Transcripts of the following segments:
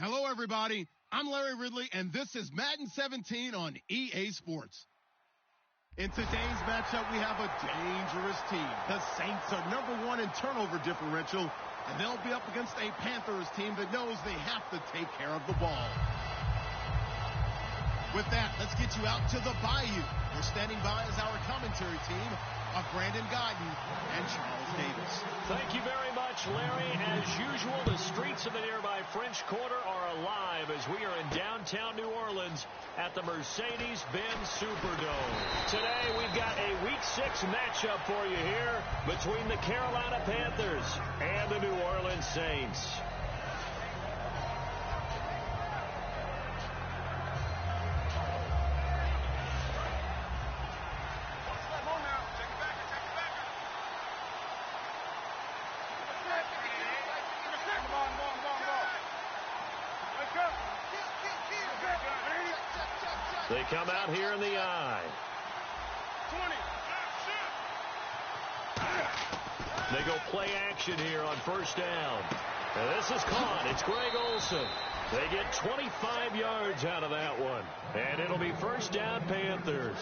Hello, everybody. I'm Larry Ridley, and this is Madden 17 on EA Sports. In today's matchup, we have a dangerous team. The Saints are #1 in turnover differential, and they'll be up against a Panthers team that knows they have to take care of the ball. With that, let's get you out to the Bayou. We're standing by as our commentary team of Brandon Guyton and Charles Davis. Thank you very much, Larry. As usual, the streets of the nearby French Quarter are alive as we are in downtown New Orleans at the Mercedes-Benz Superdome. Today, we've got a Week 6 matchup for you here between the Carolina Panthers and the New Orleans Saints. They come out here in the eye. 20. They go play action here on first down. And this is caught. It's Greg Olsen. They get 25 yards out of that one. And it'll be first down Panthers.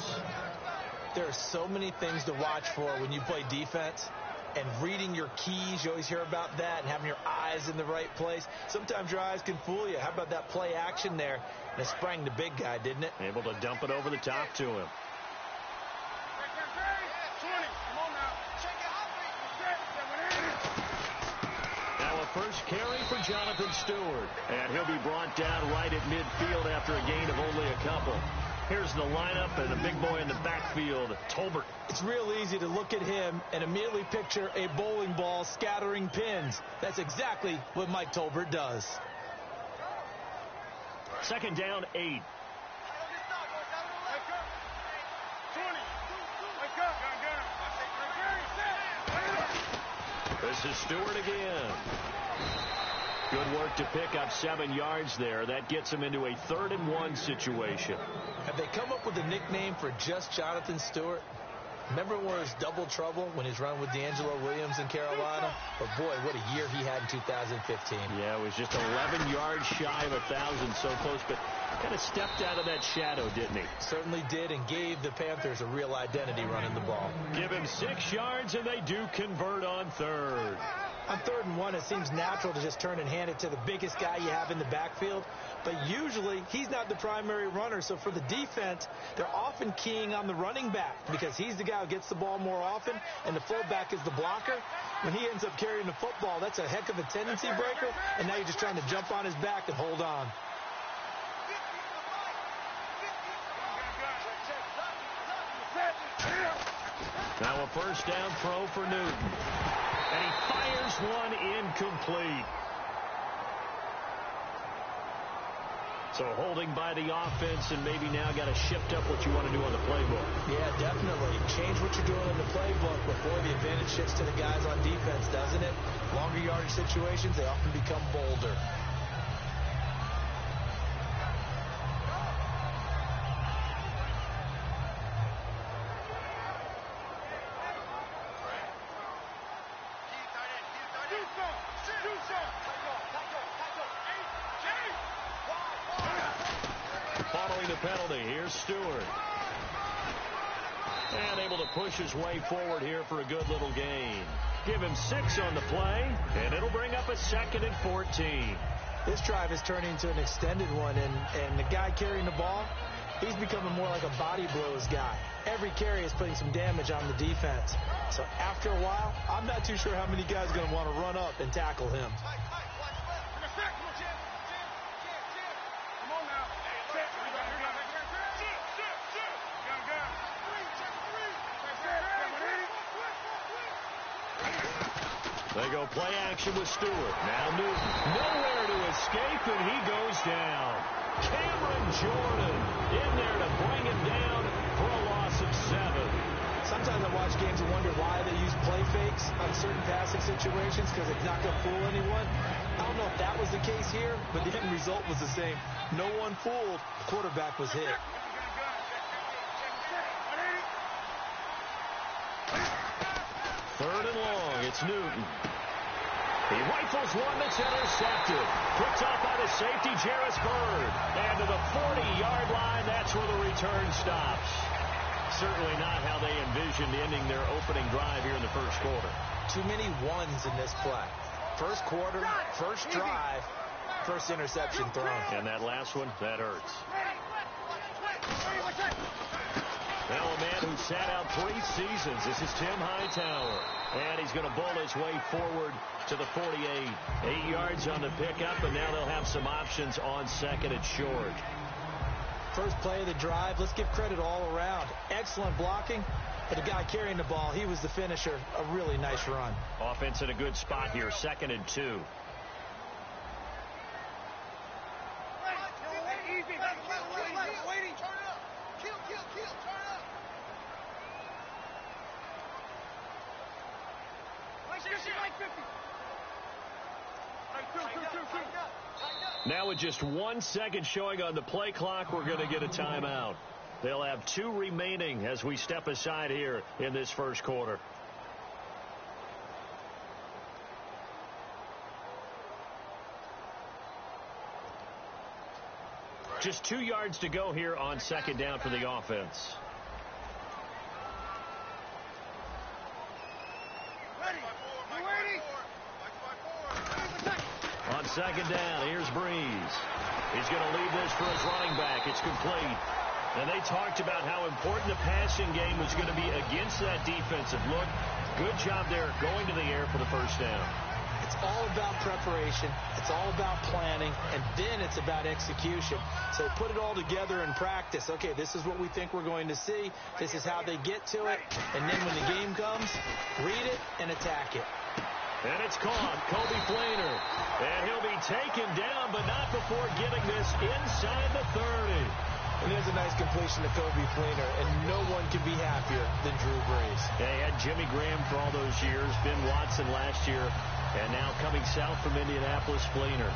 There are so many things to watch for when you play defense. And reading your keys, you always hear about that, and having your eyes in the right place. Sometimes your eyes can fool you. How about that play action there? And it sprang the big guy, didn't it? Able to dump it over the top to him. 20. Come on now. Now a first carry for Jonathan Stewart. And he'll be brought down right at midfield after a gain of only a couple. Here's the lineup and the big boy in the backfield, Tolbert. It's real easy to look at him and immediately picture a bowling ball scattering pins. That's exactly what Mike Tolbert does. Second down, 8. This is Stewart again. Good work to pick up 7 yards there. That gets him into a 3rd-and-1 situation. Have they come up with a nickname for just Jonathan Stewart? Remember when it was double trouble when he's running with D'Angelo Williams in Carolina? But boy, what a year he had in 2015. Yeah, it was just 11 yards shy of 1,000, so close, but kind of stepped out of that shadow, didn't he? Certainly did, and gave the Panthers a real identity running the ball. Give him 6 yards, and they do convert on 3rd. On 3rd-and-1, it seems natural to just turn and hand it to the biggest guy you have in the backfield. But usually, he's not the primary runner. So for the defense, they're often keying on the running back because he's the guy who gets the ball more often, and the fullback is the blocker. When he ends up carrying the football, that's a heck of a tendency breaker, and now you're just trying to jump on his back and hold on. Now a first down throw for Newton. And he fires one incomplete. So holding by the offense, and maybe now got to shift up what you want to do on the playbook. Yeah, definitely. Change what you're doing in the playbook before the advantage shifts to the guys on defense, doesn't it? Longer yardage situations, they often become bolder. Following the penalty, here's Stewart. And able to push his way forward here for a good little gain. Give him 6 on the play, and it'll bring up a 2nd and 14. This drive is turning into an extended one, and the guy carrying the ball, he's becoming more like a body blows guy. Every carry is putting some damage on the defense. So after a while, I'm not too sure how many guys are going to want to run up and tackle him. They go play action with Stewart. Now Newton. Nowhere to escape, and he goes down. Cameron Jordan in there to bring him down for a loss of 7. Sometimes I watch games and wonder why they use play fakes on certain passing situations because it's not going to fool anyone. I don't know if that was the case here, but the end result was the same. No one fooled. The quarterback was hit. 3rd and long. It's Newton. He rifles one that's intercepted. Picked off by the safety, Jarvis Bird. And to the 40-yard line, that's where the return stops. Certainly not how they envisioned ending their opening drive here in the first quarter. Too many ones in this play. First quarter, first drive, first interception thrown. And that last one, that hurts. Now a man who sat out 3 seasons. This is Tim Hightower. And he's going to bowl his way forward to the 48. 8 yards on the pickup, and now they'll have some options on second and short. First play of the drive, let's give credit all around. Excellent blocking, but the guy carrying the ball, he was the finisher. A really nice run. Offense in a good spot here, 2nd and 2. Now with just 1 second showing on the play clock, we're going to get a timeout. They'll have 2 remaining as we step aside here in this first quarter. Just 2 yards to go here on second down for the offense. On second down, here's Breeze. He's going to leave this for his running back. It's complete. And they talked about how important the passing game was going to be against that defensive look. Good job there going to the air for the first down. It's all about preparation. It's all about planning. And then it's about execution. So put it all together in practice. Okay, this is what we think we're going to see. This is how they get to it. And then when the game comes, read it and attack it. And it's caught. Kobe Flainer. And he'll be taken down, but not before getting this inside the 30. And there's a nice completion to Kobe Flainer, and no one can be happier than Drew Brees. They had Jimmy Graham for all those years, Ben Watson last year, and now coming south from Indianapolis, Flainer.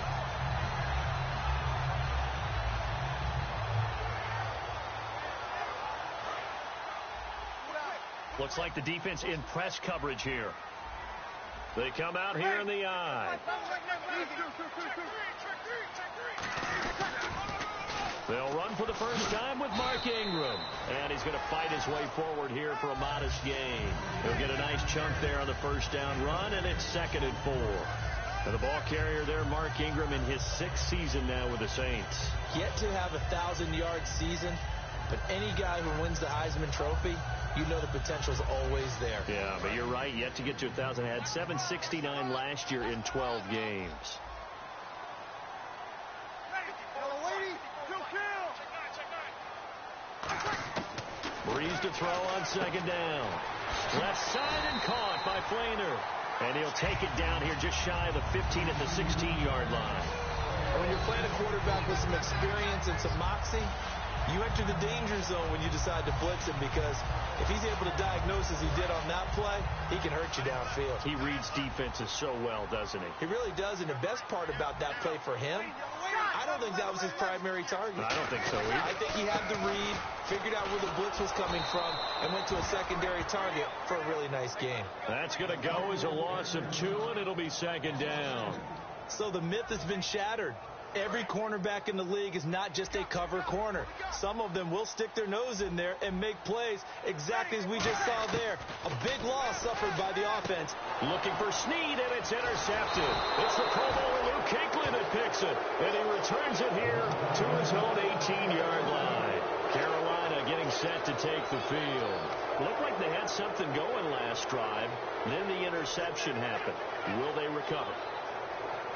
Looks like the defense in press coverage here. They come out here in the eye. They'll run for the first time with Mark Ingram. And he's going to fight his way forward here for a modest gain. He'll get a nice chunk there on the first down run, and it's 2nd and 4. And the ball carrier there, Mark Ingram, in his 6th season now with the Saints. Yet to have a 1,000-yard season, but any guy who wins the Heisman Trophy, you know the potential's always there. Yeah, but you're right. Yet to get to 1,000. Had 769 last year in 12 games. Breeze to throw on second down. Left side and caught by Flainer. And he'll take it down here just shy of the 15 at the 16-yard line. And when you're playing a quarterback with some experience and some moxie, you enter the danger zone when you decide to blitz him, because if he's able to diagnose as he did on that play, he can hurt you downfield. He reads defenses so well, doesn't he? He really does, and the best part about that play for him, I don't think that was his primary target. I don't think so either. I think he had the read, figured out where the blitz was coming from, and went to a secondary target for a really nice game. That's going to go as a loss of 2, and it'll be 2nd down. So the myth has been shattered. Every cornerback in the league is not just a cover corner. Some of them will stick their nose in there and make plays exactly as we just saw there. A big loss suffered by the offense. Looking for Snead, and it's intercepted. It's the Pro Bowler Luke Kuechly that picks it, and he returns it here to his own 18-yard line. Carolina getting set to take the field. Looked like they had something going last drive. Then the interception happened. Will they recover?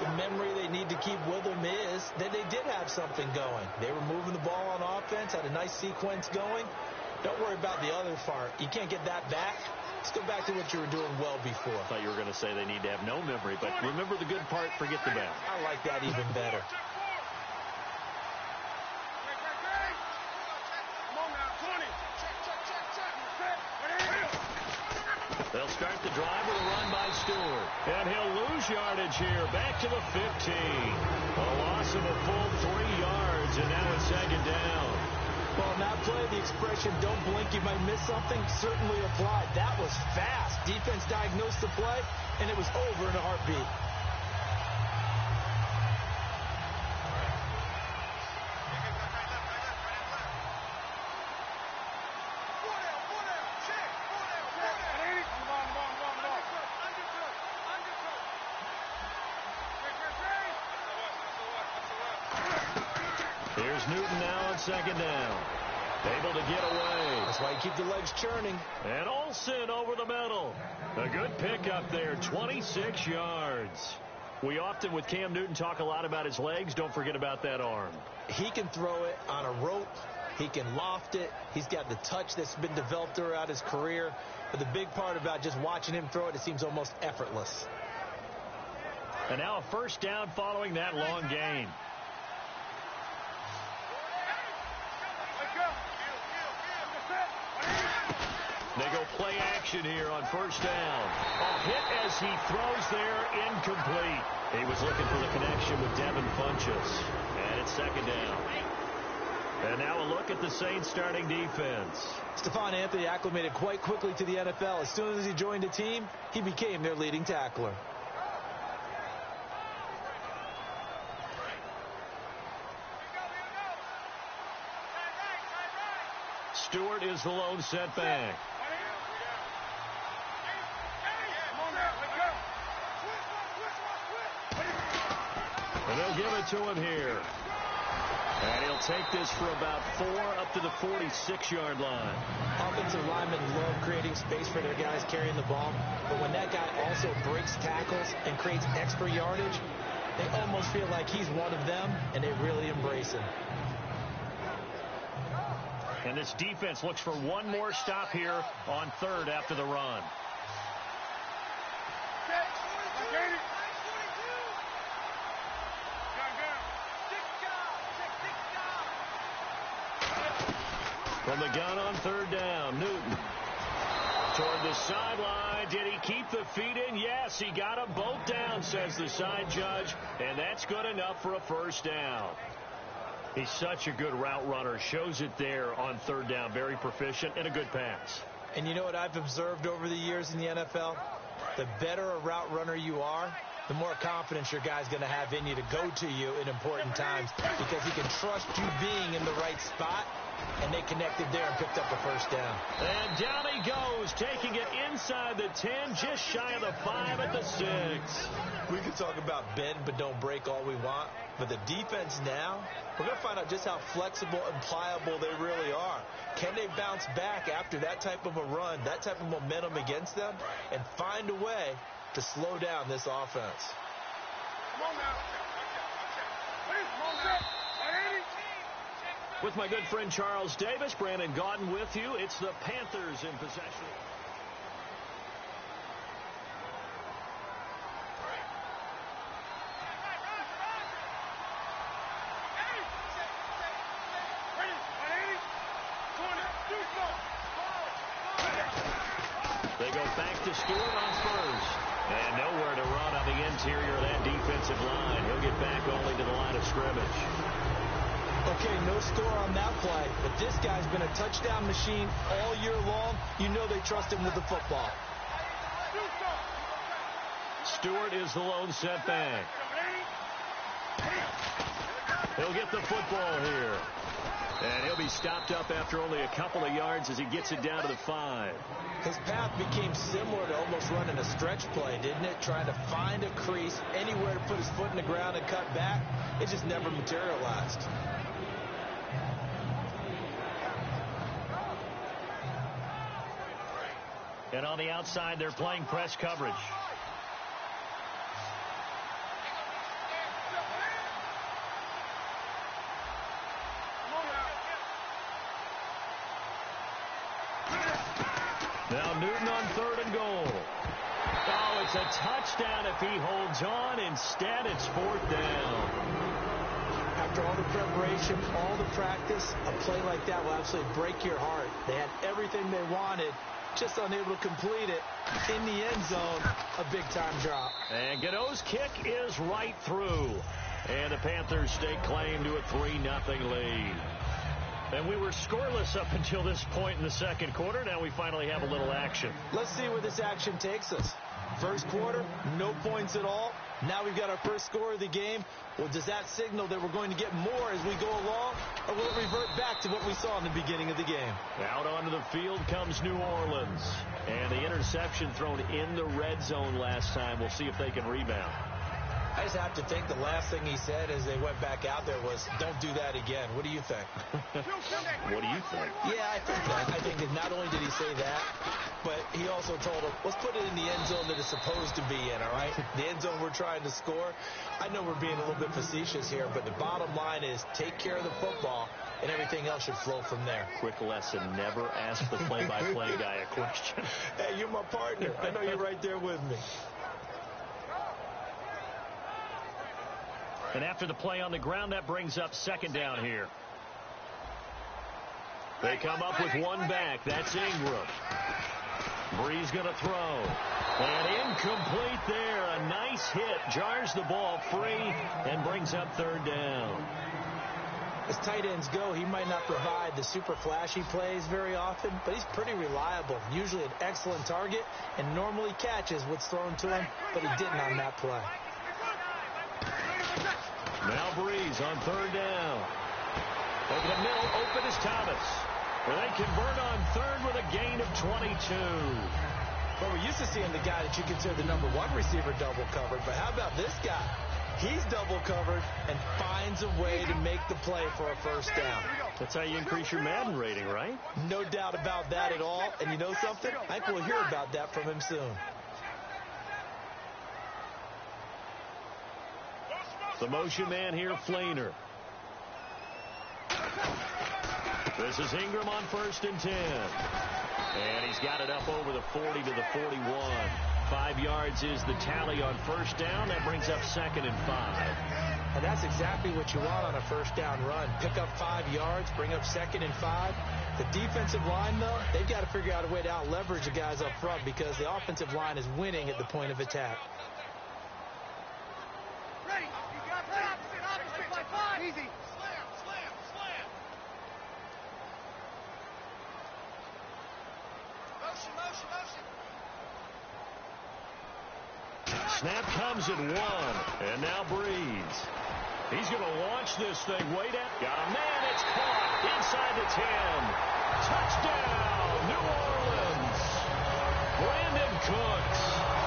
The memory they need to keep with them is that they did have something going. They were moving the ball on offense, had a nice sequence going. Don't worry about the other part. You can't get that back. Let's go back to what you were doing well before. I thought you were going to say they need to have no memory, but remember the good part, forget the bad. I like that even better. They'll start the drive with a run by Stewart. And he'll lose yardage here. Back to the 15. A loss of a full 3 yards, and now it's 2nd down. Well, in that play, the expression, don't blink, you might miss something, certainly applied. That was fast. Defense diagnosed the play, and it was over in a heartbeat. Here's Newton now on second down. Able to get away. That's why you keep the legs churning. And Olsen over the middle. A good pickup there, 26 yards. We often, with Cam Newton, talk a lot about his legs. Don't forget about that arm. He can throw it on a rope. He can loft it. He's got the touch that's been developed throughout his career. But the big part about just watching him throw it, it seems almost effortless. And now a first down following that long gain. They go play action here on first down. A hit as he throws there, incomplete. He was looking for the connection with Devin Funchess. And it's second down. And now a look at the Saints starting defense. Stephon Anthony acclimated quite quickly to the NFL. As soon as he joined the team, he became their leading tackler. Stewart is the lone setback. And they'll give it to him here. And he'll take this for about 4 up to the 46-yard line. Offensive linemen love creating space for their guys carrying the ball. But when that guy also breaks tackles and creates extra yardage, they almost feel like he's one of them, and they really embrace him. And this defense looks for one more stop here on third after the run. From the gun on third down, Newton. Toward the sideline. Did he keep the feet in? Yes, he got them both down, says the side judge. And that's good enough for a first down. He's such a good route runner. Shows it there on third down. Very proficient and a good pass. And you know what I've observed over the years in the NFL? The better a route runner you are, the more confidence your guy's going to have in you to go to you in important times because he can trust you being in the right spot, and they connected there and picked up a first down. And down he goes, taking it inside the 10, just shy of the 5 at the 6. We can talk about bend but don't break all we want, but the defense now, we're going to find out just how flexible and pliable they really are. Can they bounce back after that type of a run, that type of momentum against them, and find a way to slow down this offense? Come on now. Come on now. With my good friend Charles Davis, Brandon Gaudin with you. It's the Panthers in possession. They go back to Stewart on first. And nowhere to run on the interior of that defensive line. He'll get back only to the line of scrimmage. Okay, no score on that play, but this guy's been a touchdown machine all year long. You know they trust him with the football. Stewart is the lone setback. He'll get the football here. And he'll be stopped up after only a couple of yards as he gets it down to the 5. His path became similar to almost running a stretch play, didn't it? Trying to find a crease, anywhere to put his foot in the ground and cut back. It just never materialized. And on the outside, they're playing press coverage. Now Newton on third and goal. Oh, it's a touchdown if he holds on. Instead, it's fourth down. After all the preparation, all the practice, a play like that will absolutely break your heart. They had everything they wanted, just unable to complete it. In the end zone, a big-time drop. And Godot's kick is right through. And the Panthers stake claim to a 3-0 lead. And we were scoreless up until this point in the second quarter. Now we finally have a little action. Let's see where this action takes us. First quarter, no points at all. Now we've got our first score of the game. Well, does that signal that we're going to get more as we go along? Or will it revert back to what we saw in the beginning of the game? Out onto the field comes New Orleans. And the interception thrown in the red zone last time. We'll see if they can rebound. I just have to think the last thing he said as they went back out there was, don't do that again. What do you think? What do you think? Yeah, I think that. I think that not only did he say that, but he also told him, let's put it in the end zone that it's supposed to be in, all right? The end zone we're trying to score. I know we're being a little bit facetious here, but the bottom line is take care of the football, and everything else should flow from there. Quick lesson, never ask the play-by-play guy a question. Hey, you're my partner. I know you're right there with me. And after the play on the ground, that brings up second down here. They come up with one back. That's Ingram. Breeze going to throw. And incomplete there. A nice hit. Jars the ball free and brings up third down. As tight ends go, he might not provide the super flashy plays very often, but he's pretty reliable. Usually an excellent target and normally catches what's thrown to him, but he didn't on that play. Now Breeze on third down. Over the middle, open is Thomas. And they convert on third with a gain of 22. Well, we're used to seeing the guy that you consider the #1 receiver double covered, but how about this guy? He's double covered and finds a way to make the play for a first down. That's how you increase your Madden rating, right? No doubt about that at all. And you know something? I think we'll hear about that from him soon. The motion man here, Flainer. This is Ingram on 1st and 10. And he's got it up over the 40 to the 41. 5 yards is the tally on first down. That brings up 2nd and 5. And that's exactly what you want on a first down run. Pick up 5 yards, bring up 2nd and 5. The defensive line, though, they've got to figure out a way to out-leverage the guys up front because the offensive line is winning at the point of attack. Easy. Slam. Motion. Snap comes at 1. And now Breeze. He's going to launch this thing way down. Got a man. It's caught inside the 10. Touchdown, New Orleans. Brandon Cooks,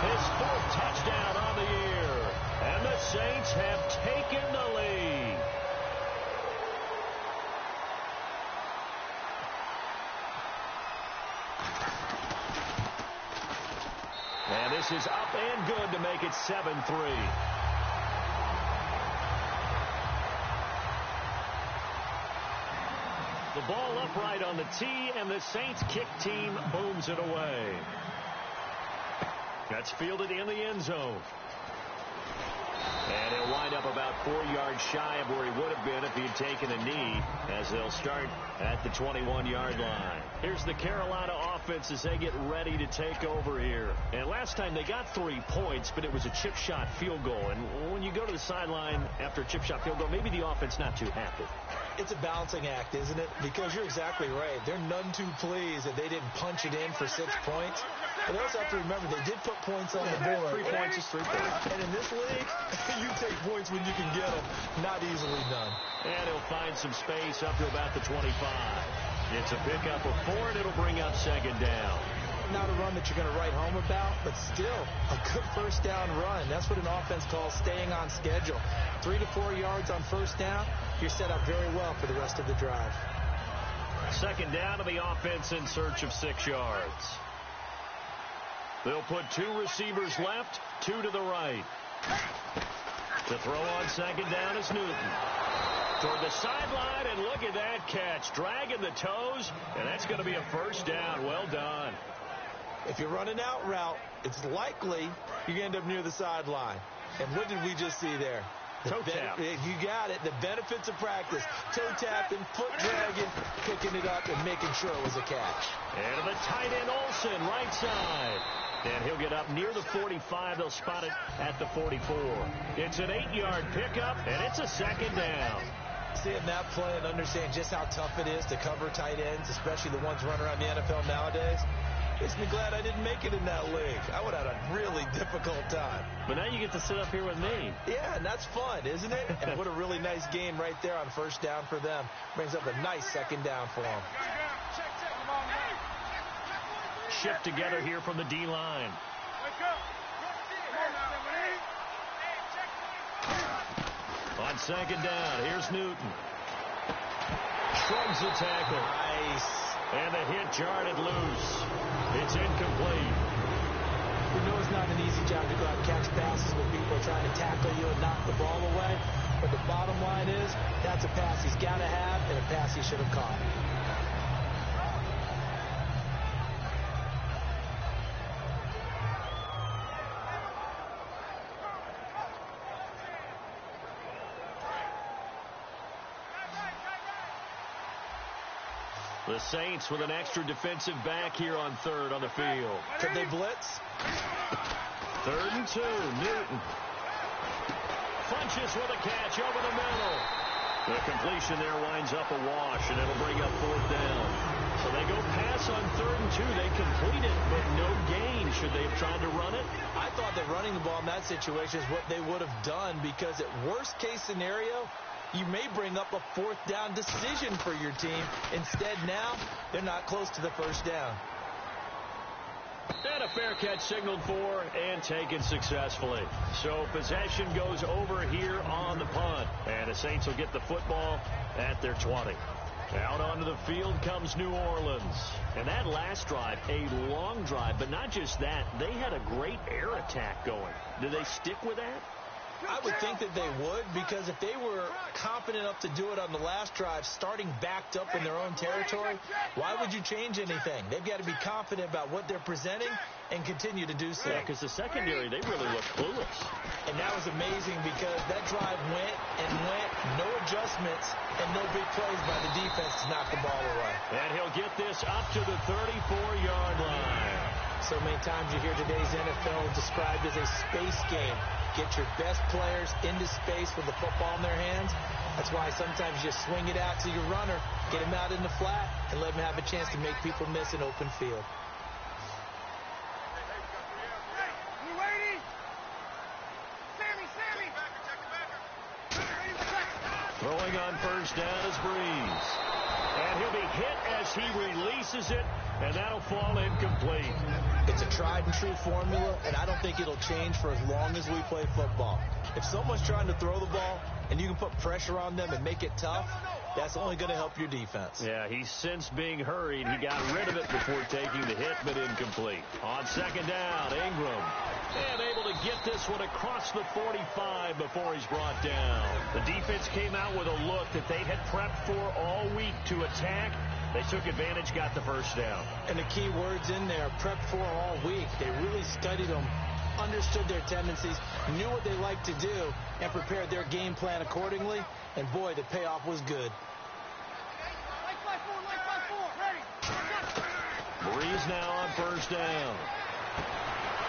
his 4th touchdown on the year. And the Saints have taken the lead. And this is up and good to make it 7-3. The ball upright on the tee, and the Saints kick team booms it away. That's fielded in the end zone. And he'll wind up about 4 yards shy of where he would have been if he had taken a knee, as they'll start at the 21-yard line. Here's the Carolina offense as they get ready to take over here. And last time they got 3 points, but it was a chip shot field goal. And when you go to the sideline after a chip shot field goal, maybe the offense not too happy. It's a balancing act, isn't it? Because you're exactly right. They're none too pleased that they didn't punch it in for 6 points. But they also have to remember they did put points on the board. 3 points is 3 points. And in this league, you take points when you can get them. Not easily done. And he'll find some space up to about the 25. It's a pickup of 4, and it'll bring up 2nd down. Not a run that you're going to write home about, but still a good first down run. That's what an offense calls staying on schedule. 3 to 4 yards on first down, you're set up very well for the rest of the drive. 2nd down to the offense in search of 6 yards. They'll put 2 receivers left, 2 to the right. To throw on 2nd down is Newton. Toward the sideline, and look at that catch. Dragging the toes, and that's going to be a first down. Well done. If you're running out route, it's likely you're going to end up near the sideline. And what did we just see there? Toe tap. You got it. The benefits of practice. Toe tapping, foot dragging, picking it up, and making sure it was a catch. And the tight end Olsen, right side. And he'll get up near the 45. They'll spot it at the 44. It's an 8-yard pickup, and it's a 2nd down. Seeing that play and understand just how tough it is to cover tight ends, especially the ones running around the NFL nowadays, makes me glad I didn't make it in that league. I would have had a really difficult time. But now you get to sit up here with me. Yeah, and that's fun, isn't it? And what a really nice game right there on first down for them. Brings up a nice 2nd down for them. Shift together here from the D-line. On second down, here's Newton. Shrugs the tackle. Nice. And the hit jarred it loose. It's incomplete. You know it's not an easy job to go out and catch passes when people are trying to tackle you and knock the ball away. But the bottom line is, that's a pass he's got to have and a pass he should have caught. The Saints with an extra defensive back here on third on the field. Could they blitz? 3rd and 2. Newton. Punches with a catch over the middle. The completion there winds up a wash, and it'll bring up 4th down. So they go pass on 3rd and 2. They complete it, but no gain. Should they have tried to run it? I thought that running the ball in that situation is what they would have done, because at worst case scenario, you may bring up a 4th down decision for your team. Instead, now, they're not close to the 1st down. And a fair catch signaled for and taken successfully. So possession goes over here on the punt. And the Saints will get the football at their 20. Out onto the field comes New Orleans. And that last drive, a long drive, but not just that. They had a great air attack going. Do they stick with that? I would think that they would, because if they were confident enough to do it on the last drive, starting backed up in their own territory, why would you change anything? They've got to be confident about what they're presenting and continue to do so. Yeah, because the secondary, they really look clueless. And that was amazing, because that drive went and went, no adjustments, and no big plays by the defense to knock the ball away. And he'll get this up to the 34-yard line. So many times you hear today's NFL described as a space game. Get your best players into space with the football in their hands. That's why sometimes you swing it out to your runner, get him out in the flat, and let him have a chance to make people miss an open field. Throwing on 1st down is Breeze. And he'll be hit as he releases it, and that'll fall incomplete. It's a tried-and-true formula, and I don't think it'll change for as long as we play football. If someone's trying to throw the ball and you can put pressure on them and make it tough, that's only going to help your defense. Yeah, he's since being hurried. He got rid of it before taking the hit, but incomplete. On 2nd down, Ingram. And able to get this one across the 45 before he's brought down. The defense came out with a look that they had prepped for all week to attack. They took advantage, got the 1st down. And the key words in there, prepped for all week. They really studied them, understood their tendencies, knew what they liked to do, and prepared their game plan accordingly. And boy, the payoff was good. Breeze now on 1st down.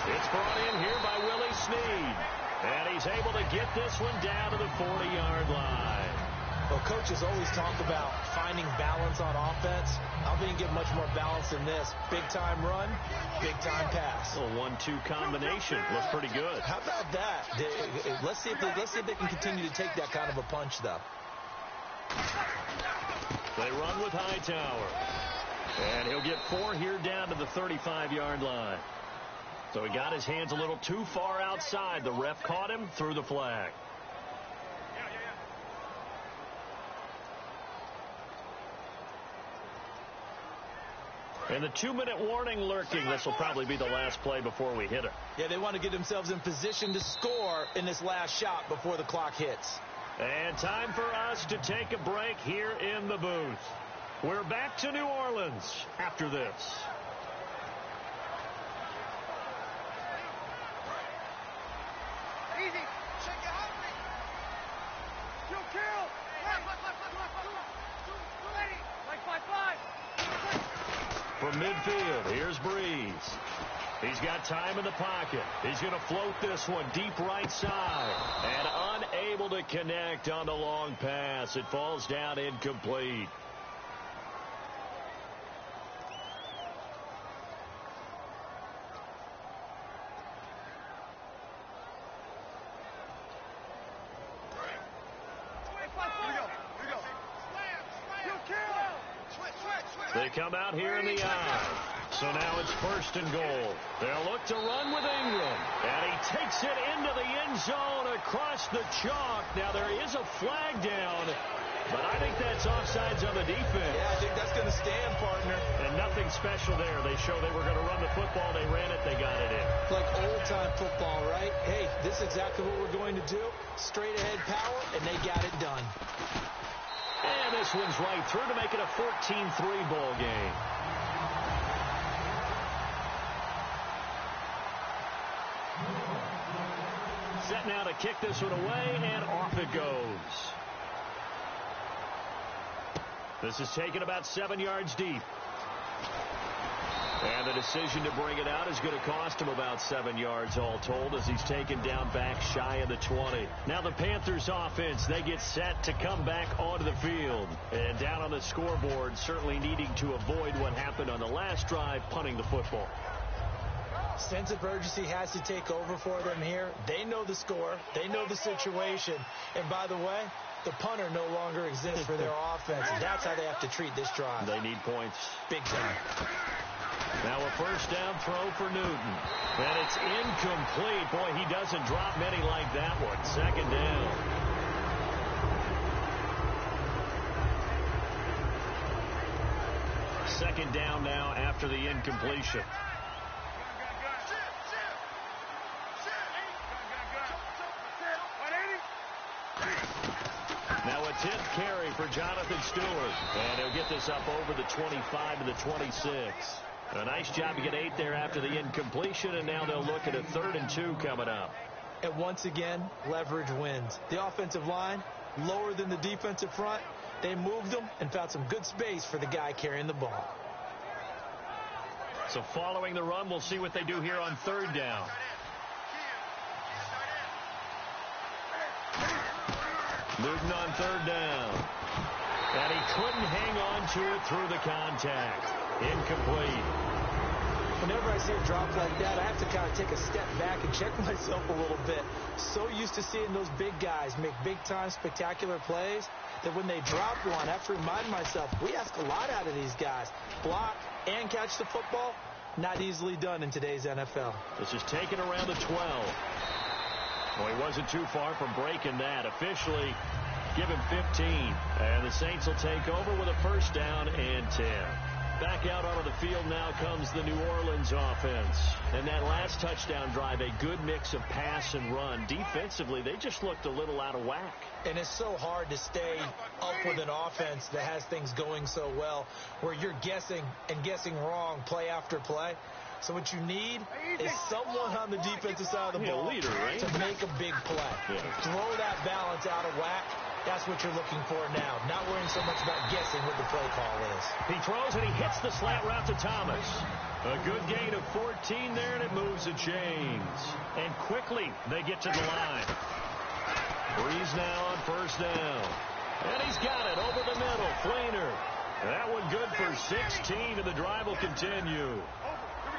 It's brought in here by Willie Snead. And he's able to get this one down to the 40-yard line. Well, coaches always talk about finding balance on offense. I don't think you get much more balance than this. Big-time run, big-time pass. A 1-2 combination. Looks pretty good. How about that? Let's see if they can continue to take that kind of a punch, though. They run with Hightower. And he'll get 4 here down to the 35-yard line. So he got his hands a little too far outside. The ref caught him, threw the flag. And the 2-minute warning lurking. This will probably be the last play before we hit it. Yeah, they want to get themselves in position to score in this last shot before the clock hits. And time for us to take a break here in the booth. We're back to New Orleans after this. Easy. Shake it out. Kill. From midfield, here's Breeze. He's got time in the pocket. He's going to float this one deep right side. And unable to connect on the long pass. It falls down incomplete. They come out here in the eye. So now it's 1st and goal. They'll look to run with Ingram. And he takes it into the end zone across the chalk. Now there is a flag down, but I think that's offsides on the defense. Yeah, I think that's going to stand, partner. And nothing special there. They show they were going to run the football. They ran it. They got it in. Like old-time football, right? Hey, this is exactly what we're going to do. Straight-ahead power, and they got it done. And this one's right through to make it a 14-3 ball game. Set now to kick this one away, and off it goes. This is taken about 7 yards deep. And the decision to bring it out is going to cost him about 7 yards all told as he's taken down back shy of the 20. Now the Panthers offense, they get set to come back onto the field. And down on the scoreboard, certainly needing to avoid what happened on the last drive, punting the football. Sense of urgency has to take over for them here. They know the score. They know the situation. And by the way, the punter no longer exists for their offense. That's how they have to treat this drive. They need points. Big time. Now a 1st down throw for Newton. And it's incomplete. Boy, he doesn't drop many like that one. 2nd down. Second down now after the incompletion. Now a 10th carry for Jonathan Stewart. And he'll get this up over the 25 to the 26. A nice job to get 8 there after the incompletion, and now they'll look at a 3rd and 2 coming up. And once again, leverage wins. The offensive line, lower than the defensive front. They moved them and found some good space for the guy carrying the ball. So following the run, we'll see what they do here on 3rd down. Newton on 3rd down. And he couldn't hang on to it through the contact. Incomplete. Whenever I see a drop like that, I have to kind of take a step back and check myself a little bit. So used to seeing those big guys make big-time spectacular plays that when they drop one, I have to remind myself, we ask a lot out of these guys. Block and catch the football, not easily done in today's NFL. This is taken around the 12. Well, he wasn't too far from breaking that. Officially, give him 15. And the Saints will take over with a 1st down and 10. Back out onto the field now comes the New Orleans offense. And that last touchdown drive, a good mix of pass and run. Defensively, they just looked a little out of whack. And it's so hard to stay up with an offense that has things going so well, where you're guessing and guessing wrong play after play. So what you need is someone on the defensive side of the ball leader, right? to make a big play. Yeah. Throw that balance out of whack. That's what you're looking for now. Not worrying so much about guessing what the play call is. He throws and he hits the slant route to Thomas. A good gain of 14 there, and it moves the chains. And quickly they get to the line. Breeze now on 1st down. And he's got it over the middle. Fleener. That one good for 16, and the drive will continue.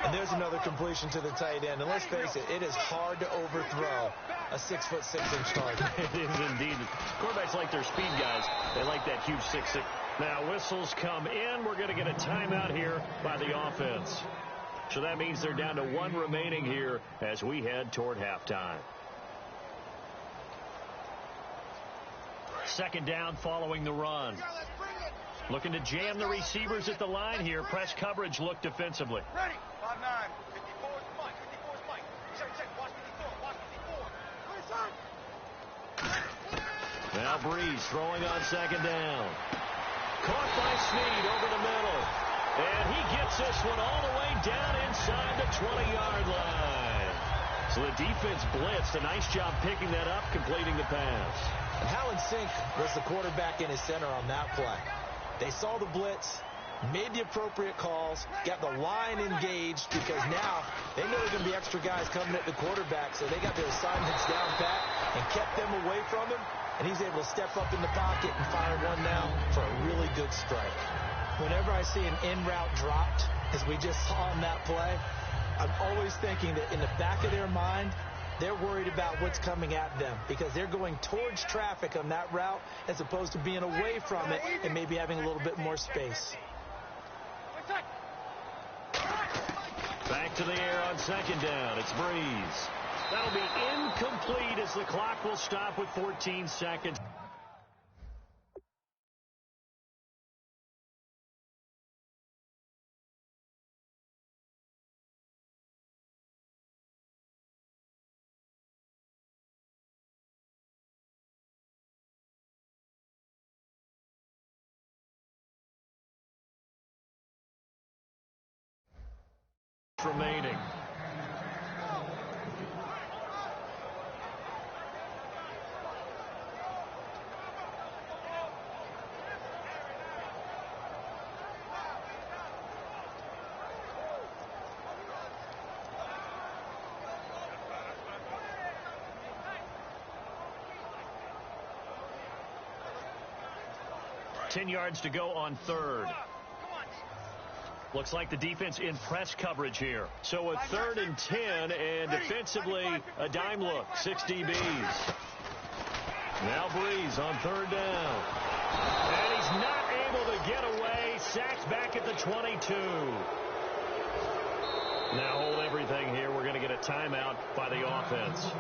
And there's another completion to the tight end. And let's face it, it is hard to overthrow a 6'6" target. It is indeed. Quarterbacks like their speed guys. They like that huge 6'6". Now whistles come in. We're going to get a timeout here by the offense. So that means they're down to 1 remaining here as we head toward halftime. 2nd down following the run. Looking to jam the receivers at the line here. Press coverage look defensively. Ready. 5'9". 54 is Mike. 54 is Mike. Check. Watch 54. Watch 54. Now Breeze throwing on 2nd down. Caught by Snead over the middle. And he gets this one all the way down inside the 20-yard line. So the defense blitzed. A nice job picking that up, completing the pass. And Howland Sink was the quarterback in his center on that play. They saw the blitz, made the appropriate calls, got the line engaged because now they know there's going to be extra guys coming at the quarterback, so they got their assignments down pat and kept them away from him, and he's able to step up in the pocket and fire one now for a really good strike. Whenever I see an in-route dropped, as we just saw on that play, I'm always thinking that in the back of their mind, they're worried about what's coming at them because they're going towards traffic on that route as opposed to being away from it and maybe having a little bit more space. to the air on second down. It's Breeze. That'll be incomplete as the clock will stop with 14 seconds. Remaining. Ten yards to go on third. Looks like the defense in press coverage here. So a 3rd and 10, and defensively a dime look. 6 DBs. Now Breeze on 3rd down. And he's not able to get away. Sacked back at the 22. Now hold everything here. We're going to get a timeout by the offense.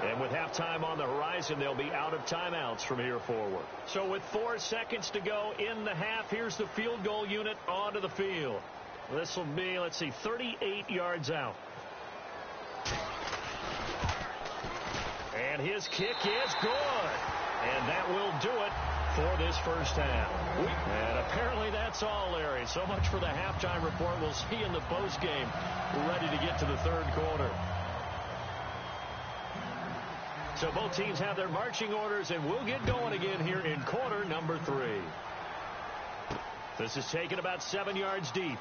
And with halftime on the horizon, they'll be out of timeouts from here forward. So with 4 seconds to go in the half, here's the field goal unit onto the field. This will be, let's see, 38 yards out. And his kick is good. And that will do it for this first half. And apparently that's all, Larry. So much for the halftime report. We'll see in the postgame. We're ready to get to the third quarter. So both teams have their marching orders, and we'll get going again here in quarter number 3. This is taken about 7 yards deep.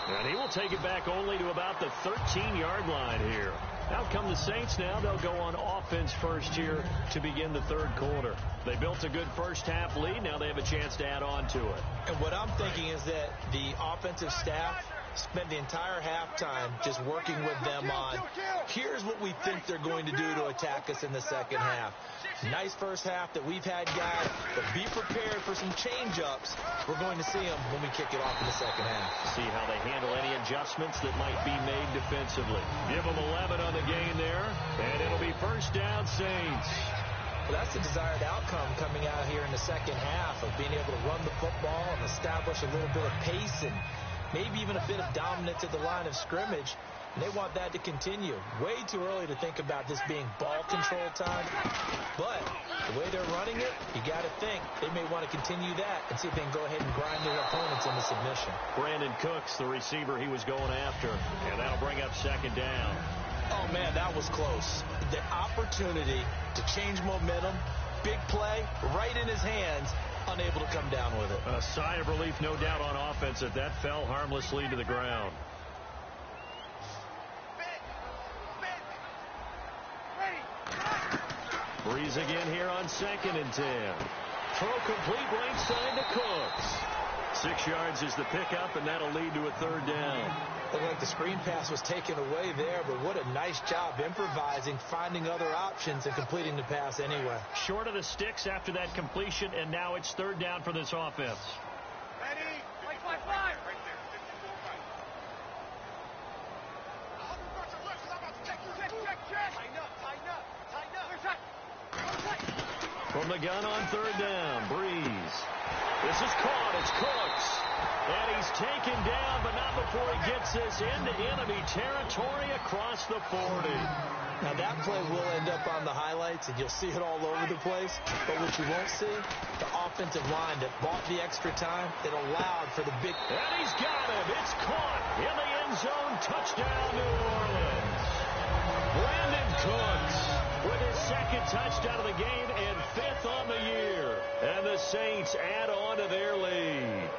And he will take it back only to about the 13-yard line here. Out come the Saints now. They'll go on offense first here to begin the third quarter. They built a good first-half lead. Now they have a chance to add on to it. And what I'm thinking is that the offensive staff spent the entire halftime just working with them on, here's what we think they're going to do to attack us in the second half. Nice first half that we've had, guys, but be prepared for some change-ups. We're going to see them when we kick it off in the second half. See how they handle any adjustments that might be made defensively. Give them 11 on the gain there, and it'll be first down Saints. Well, that's the desired outcome coming out here in the second half of being able to run the football and establish a little bit of pace and maybe even a bit of dominance at the line of scrimmage. And they want that to continue. Way too early to think about this being ball control time. But the way they're running it, you got to think they may want to continue that and see if they can go ahead and grind their opponents into submission. Brandon Cooks, the receiver he was going after. And that'll bring up second down. Oh, man, that was close. The opportunity to change momentum, big play, right in his hands, unable to come down with it. A sigh of relief, no doubt, on offense that fell harmlessly to the ground. Breeze again here on 2nd and 10. Throw complete right side to Cooks. 6 yards is the pickup, and that'll lead to a third down. Looked like the screen pass was taken away there, but what a nice job improvising, finding other options, and completing the pass anyway. Short of the sticks after that completion, and now it's third down for this offense. Ready? 5-5-5. Right there. 54-5. Check. Tighten up. From the gun on third down, Breeze. This is caught. It's Cooks. And he's taken down, but not before he gets this into enemy territory across the 40. Now that play will end up on the highlights, and you'll see it all over the place. But what you won't see, the offensive line that bought the extra time, that allowed for the big... And he's got him. It's caught in the end zone. Touchdown, New Orleans. Brandon Cooks with his second touchdown of the game and 5th on the year. And the Saints add on to their lead.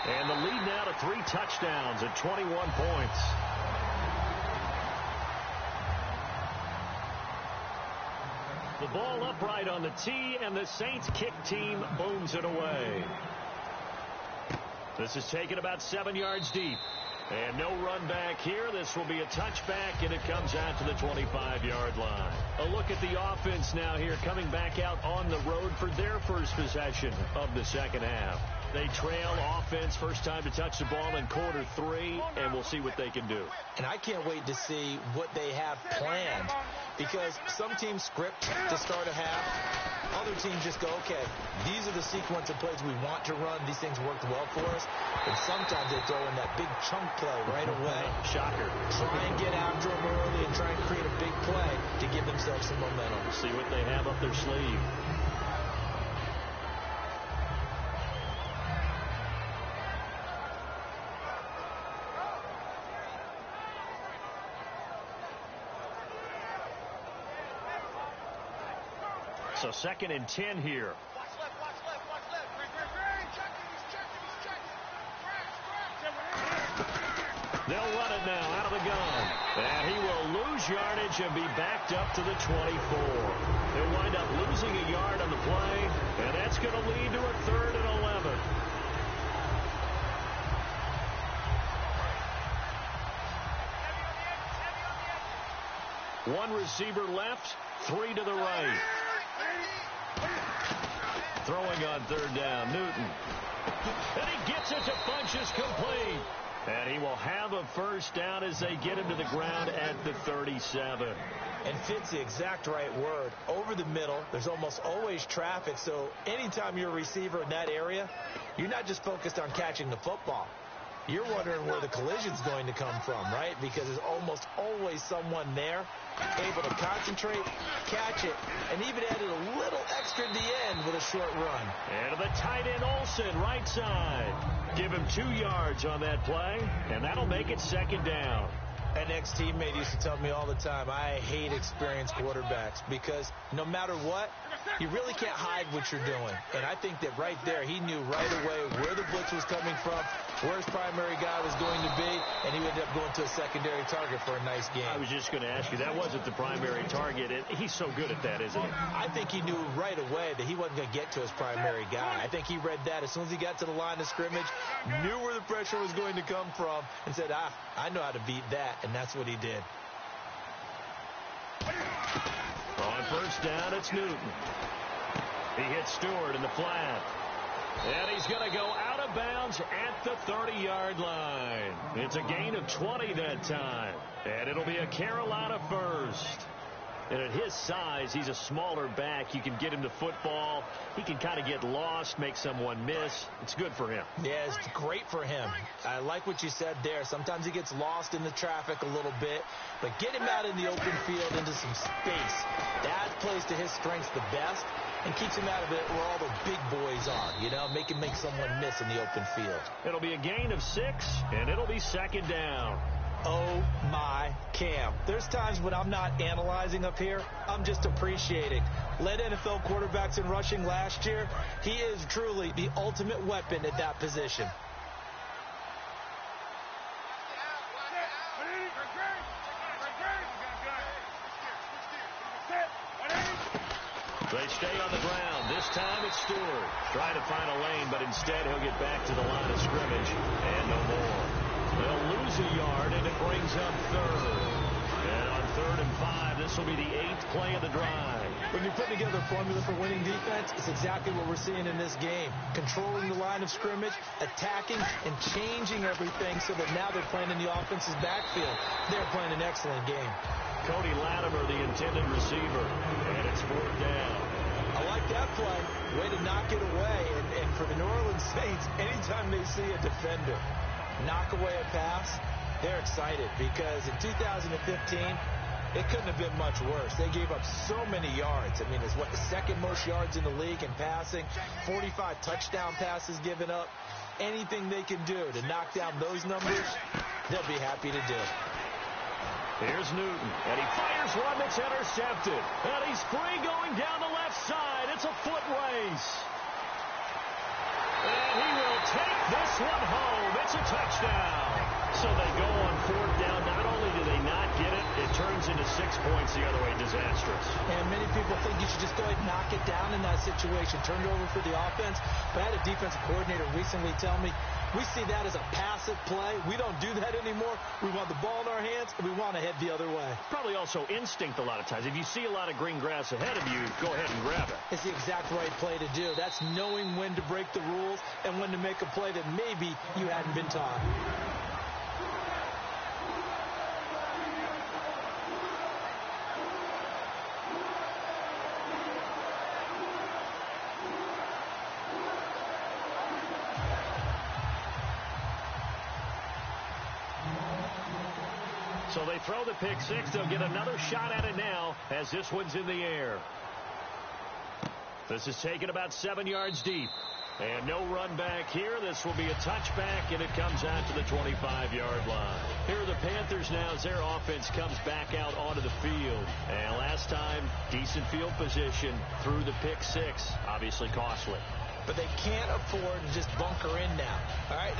And the lead now to 3 touchdowns at 21 points. The ball upright on the tee, and the Saints kick team booms it away. This is taken about 7 yards deep. And no run back here. This will be a touchback, and it comes out to the 25-yard line. A look at the offense now here, coming back out on the road for their first possession of the second half. They trail offense first time to touch the ball in quarter 3, and we'll see what they can do. And I can't wait to see what they have planned, because some teams script to start a half. Other teams just go, okay, these are the sequence of plays we want to run. These things worked well for us. And sometimes they throw in that big chunk play right away. Shocker. Try and get after them early and try and create a big play to give themselves some momentum. See what they have up their sleeve. So 2nd and 10 here. Watch left, watch left, watch left. He's checking. They'll run it now out of the gun. And he will lose yardage and be backed up to the 24. They'll wind up losing a yard on the play, and that's going to lead to a 3rd and 11. One receiver left, 3 to the right. Throwing on 3rd down, Newton. And he gets it to Funchess complete. And he will have a first down as they get him to the ground at the 37. And fits the exact right word. Over the middle, there's almost always traffic, so anytime you're a receiver in that area, you're not just focused on catching the football. You're wondering where the collision's going to come from, right? Because there's almost always someone there able to concentrate, catch it, and even added a little extra at the end with a short run. And the tight end Olsen, right side. Give him 2 yards on that play, and that'll make it 2nd down. An ex-teammate used to tell me all the time, I hate experienced quarterbacks because no matter what, you really can't hide what you're doing. And I think that right there, he knew right away where the blitz was coming from, where his primary guy was going to be, and he ended up going to a secondary target for a nice game. I was just going to ask you, that wasn't the primary target, and he's so good at that, isn't he? I think he knew right away that he wasn't going to get to his primary guy. I think he read that as soon as he got to the line of scrimmage, knew where the pressure was going to come from, and said, I know how to beat that. And that's what he did. On first down, it's Newton. He hits Stewart in the flat. And he's going to go out of bounds at the 30-yard line. It's a gain of 20 that time. And it'll be a Carolina first. And at his size, he's a smaller back. You can get him the football. He can kind of get lost, make someone miss. It's good for him. Yeah, it's great for him. I like what you said there. Sometimes he gets lost in the traffic a little bit, but get him out in the open field into some space. That plays to his strengths the best and keeps him out of it where all the big boys are, you know, make someone miss in the open field. It'll be a gain of 6, and it'll be 2nd down. Oh, my Cam. There's times when I'm not analyzing up here. I'm just appreciating. Led NFL quarterbacks in rushing last year. He is truly the ultimate weapon at that position. They stay on the ground. This time it's Stewart. Trying to find a lane, but instead he'll get back to the line of scrimmage. And no more. They'll lose a yard, and it brings up 3rd. And on 3rd and 5, this will be the 8th play of the drive. When you put together a formula for winning defense, it's exactly what we're seeing in this game. Controlling the line of scrimmage, attacking, and changing everything so that now they're playing in the offense's backfield. They're playing an excellent game. Cody Latimer, the intended receiver, and it's 4th down. I like that play. Way to knock it away. And for the New Orleans Saints, anytime they see a defender knock away a pass, they're excited because in 2015, it couldn't have been much worse. They gave up so many yards. I mean, it's the 2nd most yards in the league in passing, 45 touchdown passes given up. Anything they can do to knock down those numbers, they'll be happy to do. Here's Newton, and he fires one that's intercepted. And he's free going down the left side. It's a foot race. And he will take This one home. It's a touchdown. So they go on fourth down. Not only do they not get it, it turns into 6 points the other way. Disastrous. And many people think you should just go ahead and knock it down in that situation. Turn it over for the offense. But I had a defensive coordinator recently tell me, we see that as a passive play. We don't do that anymore. We want the ball in our hands, and we want to head the other way. Probably also instinct a lot of times. If you see a lot of green grass ahead of you, go ahead and grab it. It's the exact right play to do. That's knowing when to break the rules and when to make a play that maybe you hadn't been taught. So they throw the pick six. They'll get another shot at it now as this one's in the air. This is taken about 7 yards deep. And no run back here. This will be a touchback, and it comes out to the 25-yard line. Here are the Panthers now as their offense comes back out onto the field. And last time, decent field position through the pick six. Obviously costly. But they can't afford to just bunker in now. All right,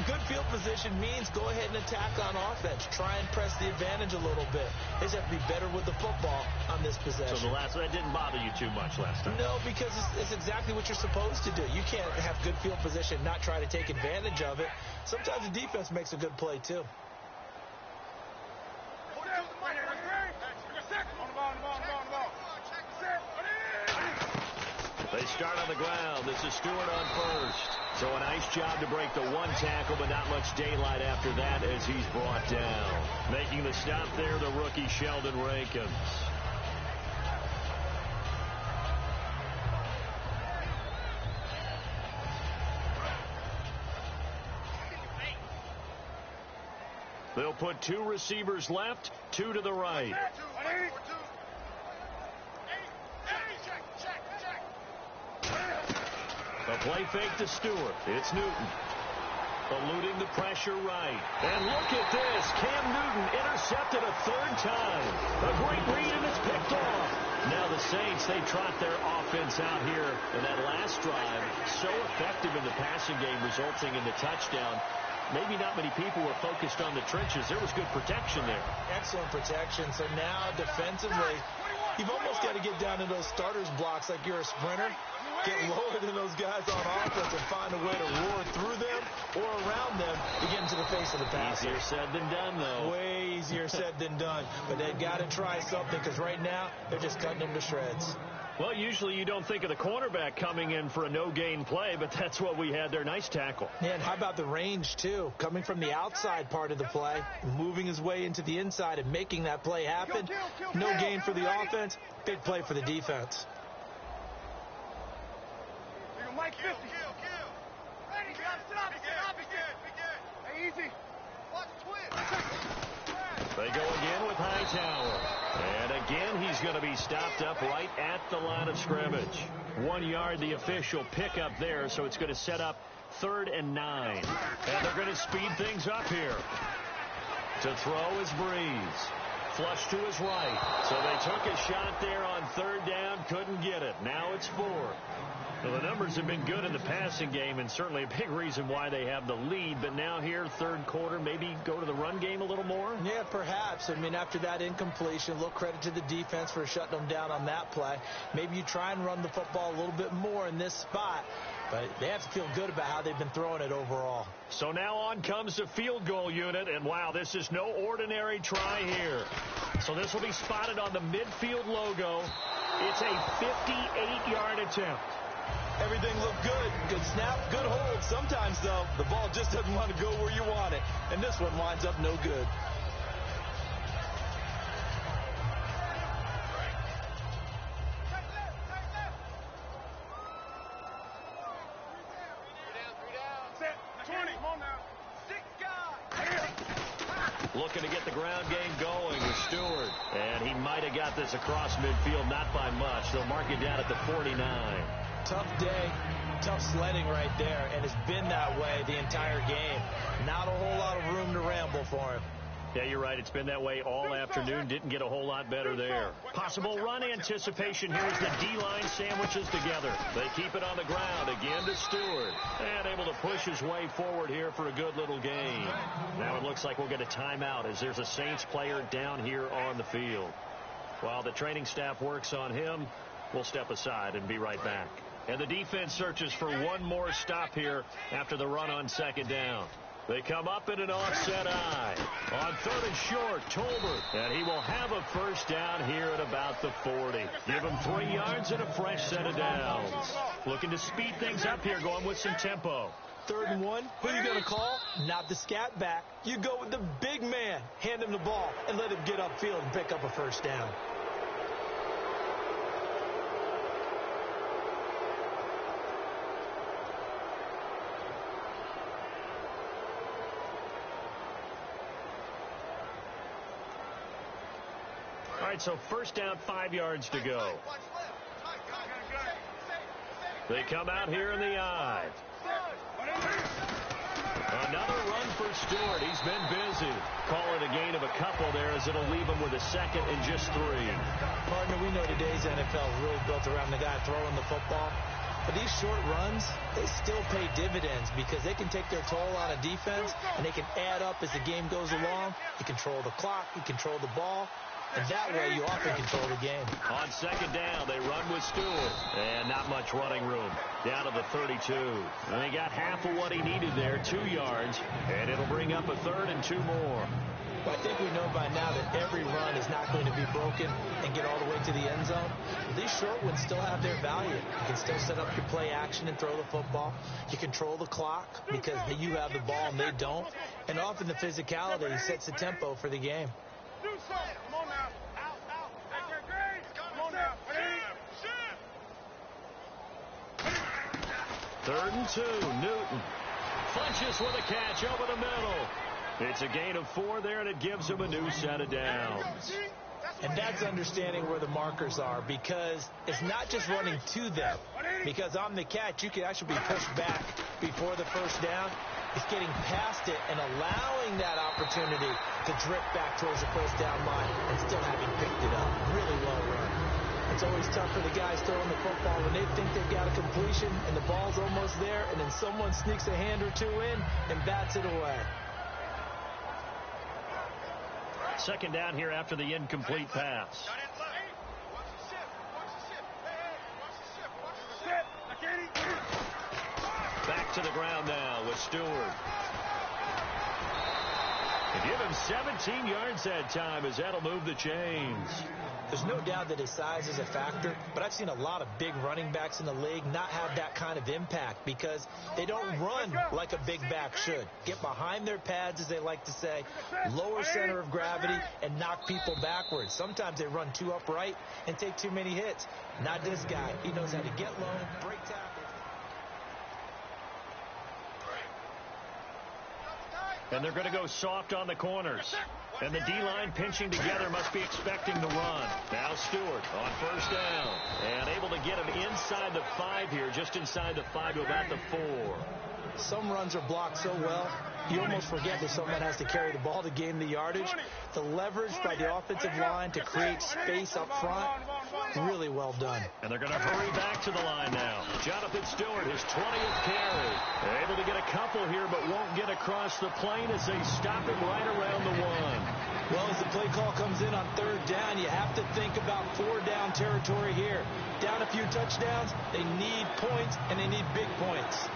good field position means go ahead and attack on offense. Try and press the advantage a little bit. They just have to be better with the football on this possession. So that didn't bother you too much last time? No, because it's exactly what you're supposed to do. You can't have good field position, not try to take advantage of it. Sometimes the defense makes a good play, too. They start on the ground. This is Stewart on first. So a nice job to break the one tackle, but not much daylight after that as he's brought down. Making the stop there, the rookie Sheldon Rankins. They'll put two receivers left, two to the right. A play fake to Stewart. It's Newton. Eluding the pressure right. And look at this. Cam Newton intercepted a third time. A great read, and it's picked off. Now the Saints, they trot their offense out here in that last drive. So effective in the passing game, resulting in the touchdown. Maybe not many people were focused on the trenches. There was good protection there. Excellent protection. So now defensively, you've almost got to get down to those starters blocks like you're a sprinter. Get lower than those guys on offense and find a way to roar through them or around them to get into the face of the passer. Easier said than done, though. Way easier said than done. But they've got to try something because right now they're just cutting them to shreds. Well, usually you don't think of the cornerback coming in for a no-gain play, but that's what we had there. Nice tackle. Yeah, and how about the range, too? Coming from the outside part of the play, moving his way into the inside and making that play happen. No gain for the offense, big play for the defense. Mike 50. Ready, hey, easy. Watch twin. They go again with Hightower. And again, he's going to be stopped up right at the line of scrimmage. 1 yard, the official pickup there, so it's going to set up 3rd and 9. And they're going to speed things up here. To throw is Breeze. Flush to his right. So they took a shot there on 3rd down, couldn't get it. Now it's 4th. Well, the numbers have been good in the passing game, and certainly a big reason why they have the lead. But now here, 3rd quarter, maybe go to the run game a little more? Yeah, perhaps. I mean, after that incompletion, a little credit to the defense for shutting them down on that play. Maybe you try and run the football a little bit more in this spot. But they have to feel good about how they've been throwing it overall. So now on comes the field goal unit, and wow, this is no ordinary try here. So this will be spotted on the midfield logo. It's a 58-yard attempt. Everything looked good. Good snap, good hold. Sometimes, though, the ball just doesn't want to go where you want it. And this one winds up no good. Looking to get the ground game going with Stewart. And he might have got this across midfield, not by much. They'll mark it down at the 49. Tough day, tough sledding right there, and it's been that way the entire game. Not a whole lot of room to ramble for him. Yeah, you're right. It's been that way all afternoon. Didn't get a whole lot better there. Possible run anticipation here as the D-line sandwiches together. They keep it on the ground. Again to Stewart. And able to push his way forward here for a good little gain. Now it looks like we'll get a timeout as there's a Saints player down here on the field. While the training staff works on him, we'll step aside and be right back. And the defense searches for one more stop here after the run on second down. They come up in an offset eye. On third and short, Tolbert. And he will have a first down here at about the 40. Give him 3 yards and a fresh set of downs. Looking to speed things up here, going with some tempo. 3rd and 1, who are you going to call? Not the scat back. You go with the big man. Hand him the ball and let him get upfield and pick up a first down. All right, so first down, 5 yards to go. They come out here in the eye. Another run for Stewart. He's been busy. Call it a gain of a couple there as it'll leave him with a second and just 3. Partner, we know today's NFL is really built around the guy throwing the football. But these short runs, they still pay dividends because they can take their toll on a defense and they can add up as the game goes along. You control the clock, you control the ball. And that way, you often control the game. On second down, they run with Stewart. And not much running room. Down to the 32. And they got half of what he needed there, 2 yards. And it'll bring up a 3rd and 2 more. Well, I think we know by now that every run is not going to be broken and get all the way to the end zone. These short ones still have their value. You can still set up your play action and throw the football. You control the clock because you have the ball and they don't. And often the physicality sets the tempo for the game. Come on now. Out. Come on now. 3rd and 2. Newton punches with a catch over the middle. It's a gain of 4 there, and it gives him a new set of downs. And that's understanding where the markers are because it's not just running to them. Because on the catch, you can actually be pushed back before the first down. It's getting past it and allowing that opportunity to drift back towards the first down line and still having picked it up. Really well run. It's always tough for the guys throwing the football when they think they've got a completion and the ball's almost there and then someone sneaks a hand or two in and bats it away. Second down here after the incomplete pass. Back to the ground now with Stewart. They give him 17 yards that time as that'll move the chains. There's no doubt that his size is a factor, but I've seen a lot of big running backs in the league not have that kind of impact because they don't run like a big back should. Get behind their pads, as they like to say, lower center of gravity, and knock people backwards. Sometimes they run too upright and take too many hits. Not this guy. He knows how to get low, break tackles. And they're going to go soft on the corners. And the D-line pinching together must be expecting the run. Now Stewart on first down. And able to get him inside the 5 here, just inside the 5 to about the 4. Some runs are blocked so well, you almost forget that someone has to carry the ball to gain the yardage. The leverage by the offensive line to create space up front, really well done. And they're going to hurry back to the line now. Jonathan Stewart, his 20th carry. They're able to get a couple here, but won't get across the plane as they stop him right around the 1. Well, as the play call comes in on 3rd down, you have to think about 4-down territory here. Down a few touchdowns, they need points, and they need big points.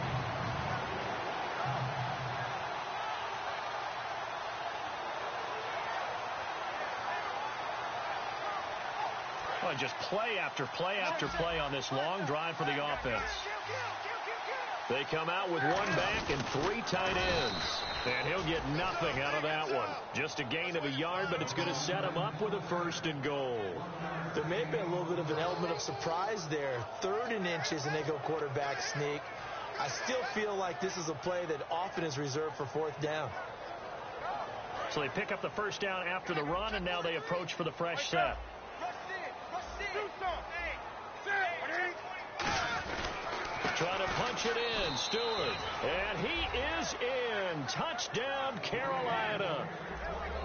Well, just play after play after play on this long drive for the offense. They come out with 1 back and 3 tight ends. And he'll get nothing out of that one. Just a gain of a yard, but it's going to set him up with a 1st and goal. There may be a little bit of an element of surprise there. 3rd and inches, and they go quarterback sneak. I still feel like this is a play that often is reserved for 4th down. So they pick up the first down after the run, and now they approach for the fresh set. Trying to punch it in, Stewart. And he is in. Touchdown, Carolina.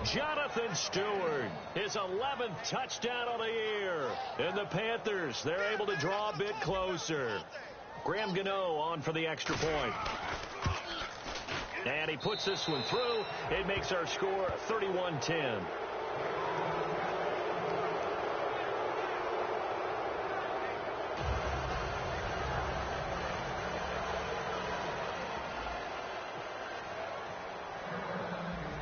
Jonathan Stewart, his 11th touchdown of the year. And the Panthers, they're able to draw a bit closer. Graham Gano on for the extra point. And he puts this one through. It makes our score 31-10.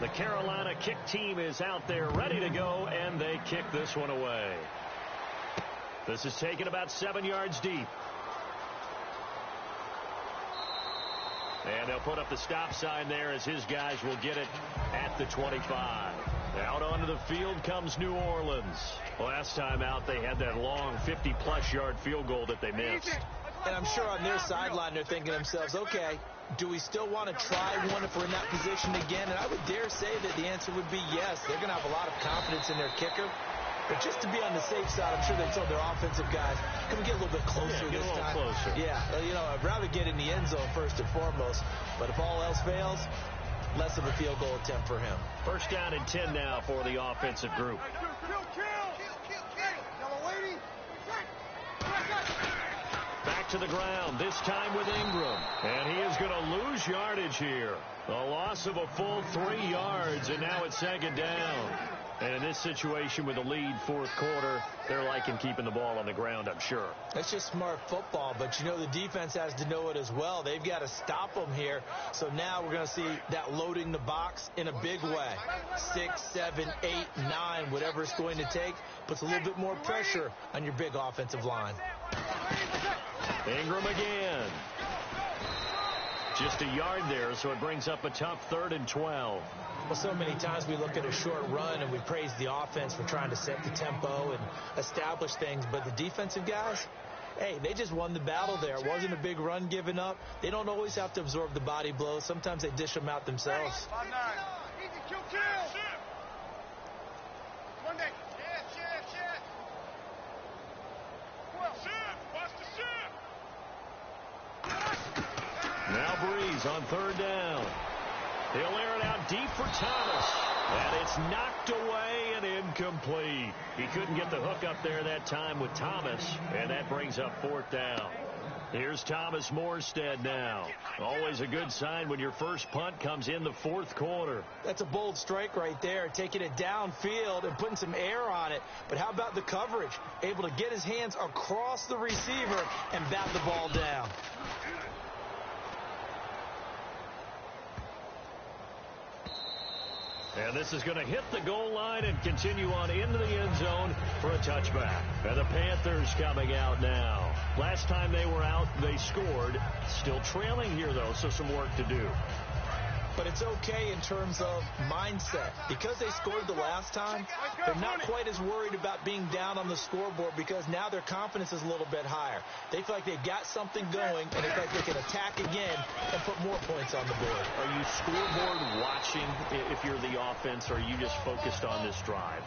The Carolina kick team is out there ready to go, and they kick this one away. This is taken about 7 yards deep. And they'll put up the stop sign there as his guys will get it at the 25. Out onto the field comes New Orleans. Last time out, they had that long 50-plus yard field goal that they missed. And I'm sure on their sideline they're thinking to themselves, okay, do we still want to try one if we're in that position again? And I would dare say that the answer would be yes. They're going to have a lot of confidence in their kicker. But just to be on the safe side, I'm sure they told their offensive guys, can we get a little bit closer this time? Closer. Yeah, you know, I'd rather get in the end zone first and foremost. But if all else fails, less of a field goal attempt for him. First down and 10 now for the offensive group. Back to the ground, this time with Ingram. And he is going to lose yardage here. A loss of a full 3 yards, and now it's second down. And in this situation with the lead fourth quarter, they're liking keeping the ball on the ground, I'm sure. That's just smart football, but you know the defense has to know it as well. They've got to stop them here. So now we're going to see that loading the box in a big way. 6, 7, 8, 9, whatever it's going to take, puts a little bit more pressure on your big offensive line. Ingram again. Just a yard there, so it brings up a tough 3rd and 12. Well, so many times we look at a short run and we praise the offense for trying to set the tempo and establish things, but the defensive guys, hey, they just won the battle there. It wasn't a big run given up. They don't always have to absorb the body blows. Sometimes they dish them out themselves. Now Breeze on 3rd down. He'll air it out deep for Thomas. And it's knocked away and incomplete. He couldn't get the hook up there that time with Thomas. And that brings up 4th down. Here's Thomas Morstead now. Always a good sign when your first punt comes in the fourth quarter. That's a bold strike right there, taking it downfield and putting some air on it. But how about the coverage? Able to get his hands across the receiver and bat the ball down. And this is going to hit the goal line and continue on into the end zone for a touchback. And the Panthers coming out now. Last time they were out, they scored. Still trailing here, though, so some work to do. But it's okay in terms of mindset. Because they scored the last time, they're not quite as worried about being down on the scoreboard because now their confidence is a little bit higher. They feel like they've got something going, and they feel like they can attack again and put more points on the board. Are you scoreboard watching if you're the offense, or are you just focused on this drive?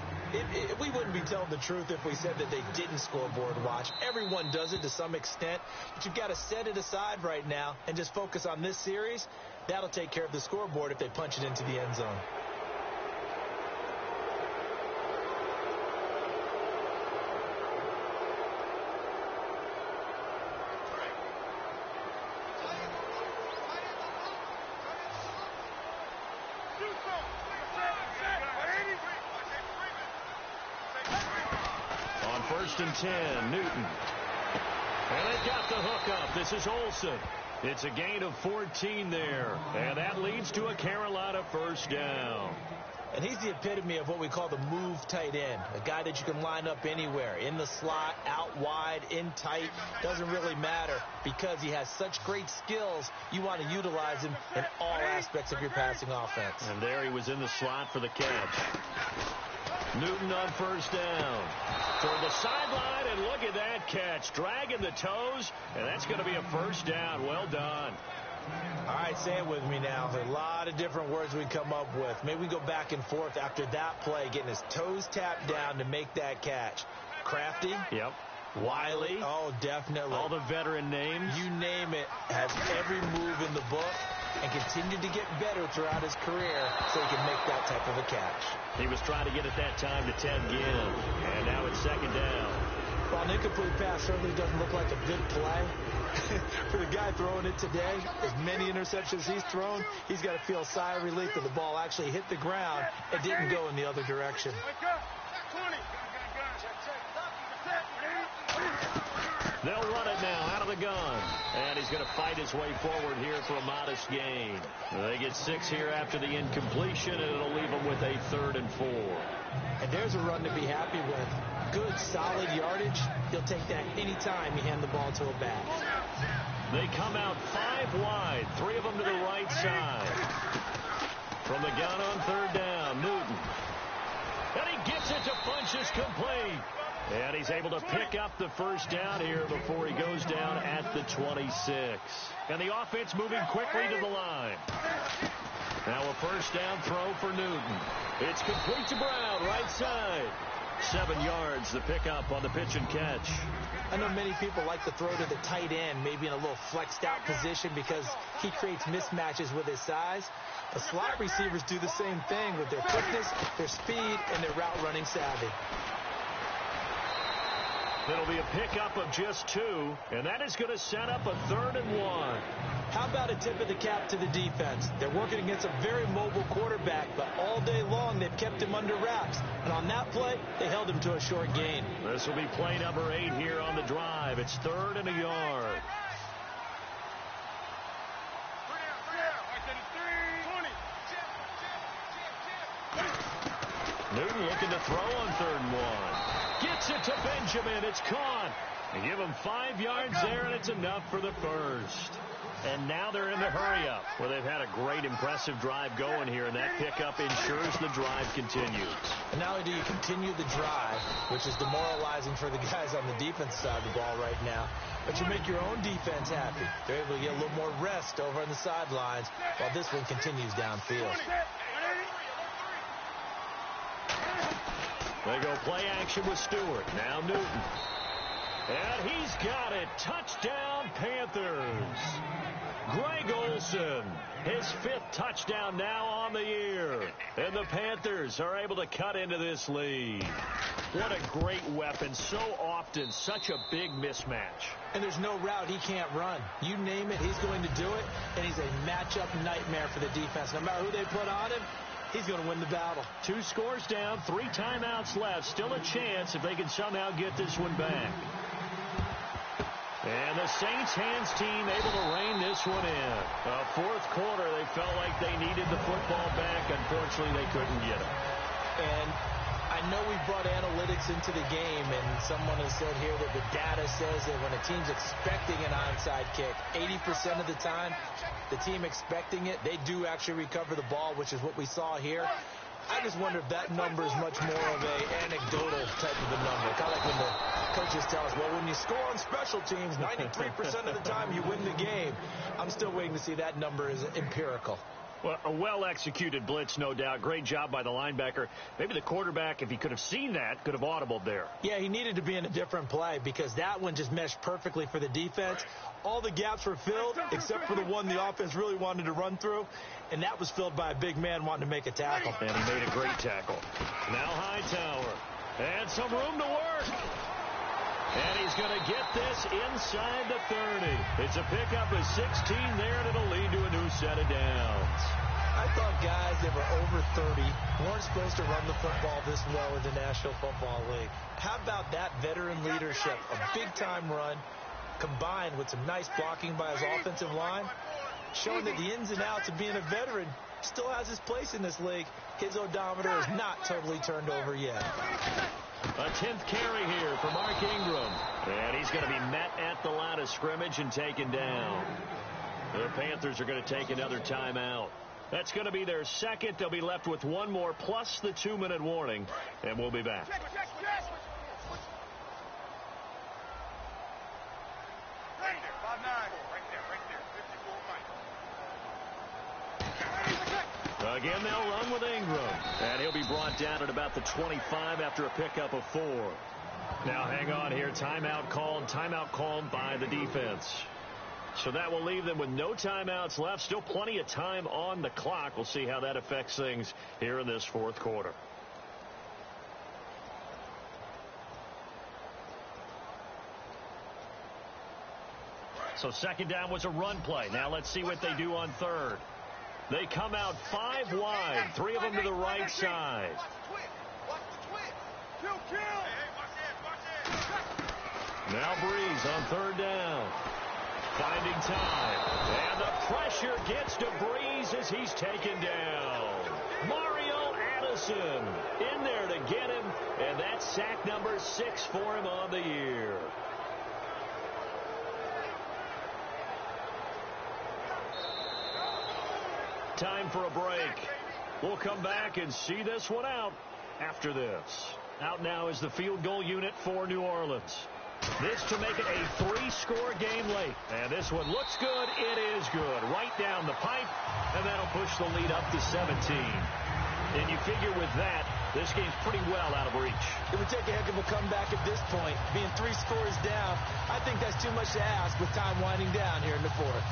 We wouldn't be telling the truth if we said that they didn't scoreboard watch. Everyone does it to some extent, but you've got to set it aside right now and just focus on this series. That'll take care of the scoreboard if they punch it into the end zone. On 1st and 10, Newton. And they've got the hook up. This is Olsen. It's a gain of 14 there, and that leads to a Carolina first down. And he's the epitome of what we call the move tight end, a guy that you can line up anywhere, in the slot, out wide, in tight, doesn't really matter because he has such great skills. You want to utilize him in all aspects of your passing offense. And there he was in the slot for the catch. Newton on first down. Toward the sideline, and look at that catch. Dragging the toes, and that's going to be a first down. Well done. All right, say it with me now. A lot of different words we come up with. Maybe we go back and forth after that play, getting his toes tapped down to make that catch. Crafty. Yep. Wiley. Oh, definitely. All the veteran names. You name it. Has every move in the book. and continued to get better throughout his career so he can make that type of a catch. He was trying to get at that time to Ted Ginn, and now it's second down. While an incomplete pass certainly doesn't look like a good play, for the guy throwing it today, as many interceptions he's thrown, he's got to feel a sigh of relief that the ball actually hit the ground and didn't go in the other direction. They'll run it now out of the gun. And he's going to fight his way forward here for a modest gain. They get 6 here after the incompletion, and it'll leave them with a 3rd and 4. And there's a run to be happy with. Good, solid yardage. He'll take that anytime you hand the ball to a back. They come out 5 wide, 3 of them to the right side. From the gun on 3rd down, Newton. And he gets it to Funchess complete. And he's able to pick up the first down here before he goes down at the 26. And the offense moving quickly to the line. Now a first down throw for Newton. It's complete to Brown, right side. 7 yards the pickup on the pitch and catch. I know many people like to throw to the tight end, maybe in a little flexed out position because he creates mismatches with his size. But slot receivers do the same thing with their quickness, their speed, and their route running savvy. It'll be a pickup of just 2, and that is going to set up a 3rd and 1. How about a tip of the cap to the defense? They're working against a very mobile quarterback, but all day long they've kept him under wraps. And on that play, they held him to a short gain. This will be play number 8 here on the drive. It's 3rd and a yard. Newton looking to throw on 3rd and 1. Gets it to Benjamin. It's caught. They give him 5 yards there, and it's enough for the first. And now they're in the hurry-up. Well, they've had a great, impressive drive going here, and that pickup ensures the drive continues. And not only do you continue the drive, which is demoralizing for the guys on the defense side of the ball right now, but you make your own defense happy. They're able to get a little more rest over on the sidelines while this one continues downfield. They go play action with Stewart. Now Newton. And he's got it. Touchdown, Panthers. Greg Olsen, his 5th touchdown now on the year. And the Panthers are able to cut into this lead. What a great weapon. So often, such a big mismatch. And there's no route he can't run. You name it, he's going to do it. And he's a matchup nightmare for the defense. No matter who they put on him, he's going to win the battle. 2 scores down, 3 timeouts left. Still a chance if they can somehow get this one back. And the Saints hands team able to rein this one in. 4th quarter, they felt like they needed the football back. Unfortunately, they couldn't get it. And I know we brought analytics into the game, and someone has said here that the data says that when a team's expecting an onside kick, 80% of the time, the team expecting it, they do actually recover the ball, which is what we saw here. I just wonder if that number is much more of an anecdotal type of a number. Kind of like when the coaches tell us, well, when you score on special teams, 93% of the time you win the game. I'm still waiting to see that number is empirical. Well, a well-executed blitz, no doubt. Great job by the linebacker. Maybe the quarterback, if he could have seen that, could have audibled there. Yeah, he needed to be in a different play because that one just meshed perfectly for the defense. All the gaps were filled except for the one the offense really wanted to run through, and that was filled by a big man wanting to make a tackle. And he made a great tackle. Now Hightower. And some room to work. And he's going to get this inside the 30. It's a pickup of 16 there, and it'll lead to a new set of downs. I thought guys that were over 30 weren't supposed to run the football this well in the National Football League. How about that veteran leadership? A big-time run combined with some nice blocking by his offensive line, showing that the ins and outs of being a veteran still has his place in this league. His odometer is not totally turned over yet. A 10th carry here for Mark Ingram. And he's going to be met at the line of scrimmage and taken down. The Panthers are going to take another timeout. That's going to be their 2nd. They'll be left with 1 more plus the 2-minute warning. And we'll be back. Again, they'll run with Ingram. And he'll be brought down at about the 25 after a pickup of 4. Now hang on here. Timeout called by the defense. So that will leave them with no timeouts left. Still plenty of time on the clock. We'll see how that affects things here in this fourth quarter. So second down was a run play. Now let's see what they do on third. They come out 5 wide. 3 of them to the right side. Now Breeze on third down. Finding time. And the pressure gets to Breeze as he's taken down. Mario Addison in there to get him. And that's sack number 6 for him on the year. Time for a break. We'll come back and see this one out after this. Out now is the field goal unit for New Orleans. This to make it a 3-score game late. And this one looks good. It is good. Right down the pipe. And that'll push the lead up to 17. And you figure with that, this game's pretty well out of reach. It would take a heck of a comeback at this point. Being 3 scores down, I think that's too much to ask with time winding down here in the fourth.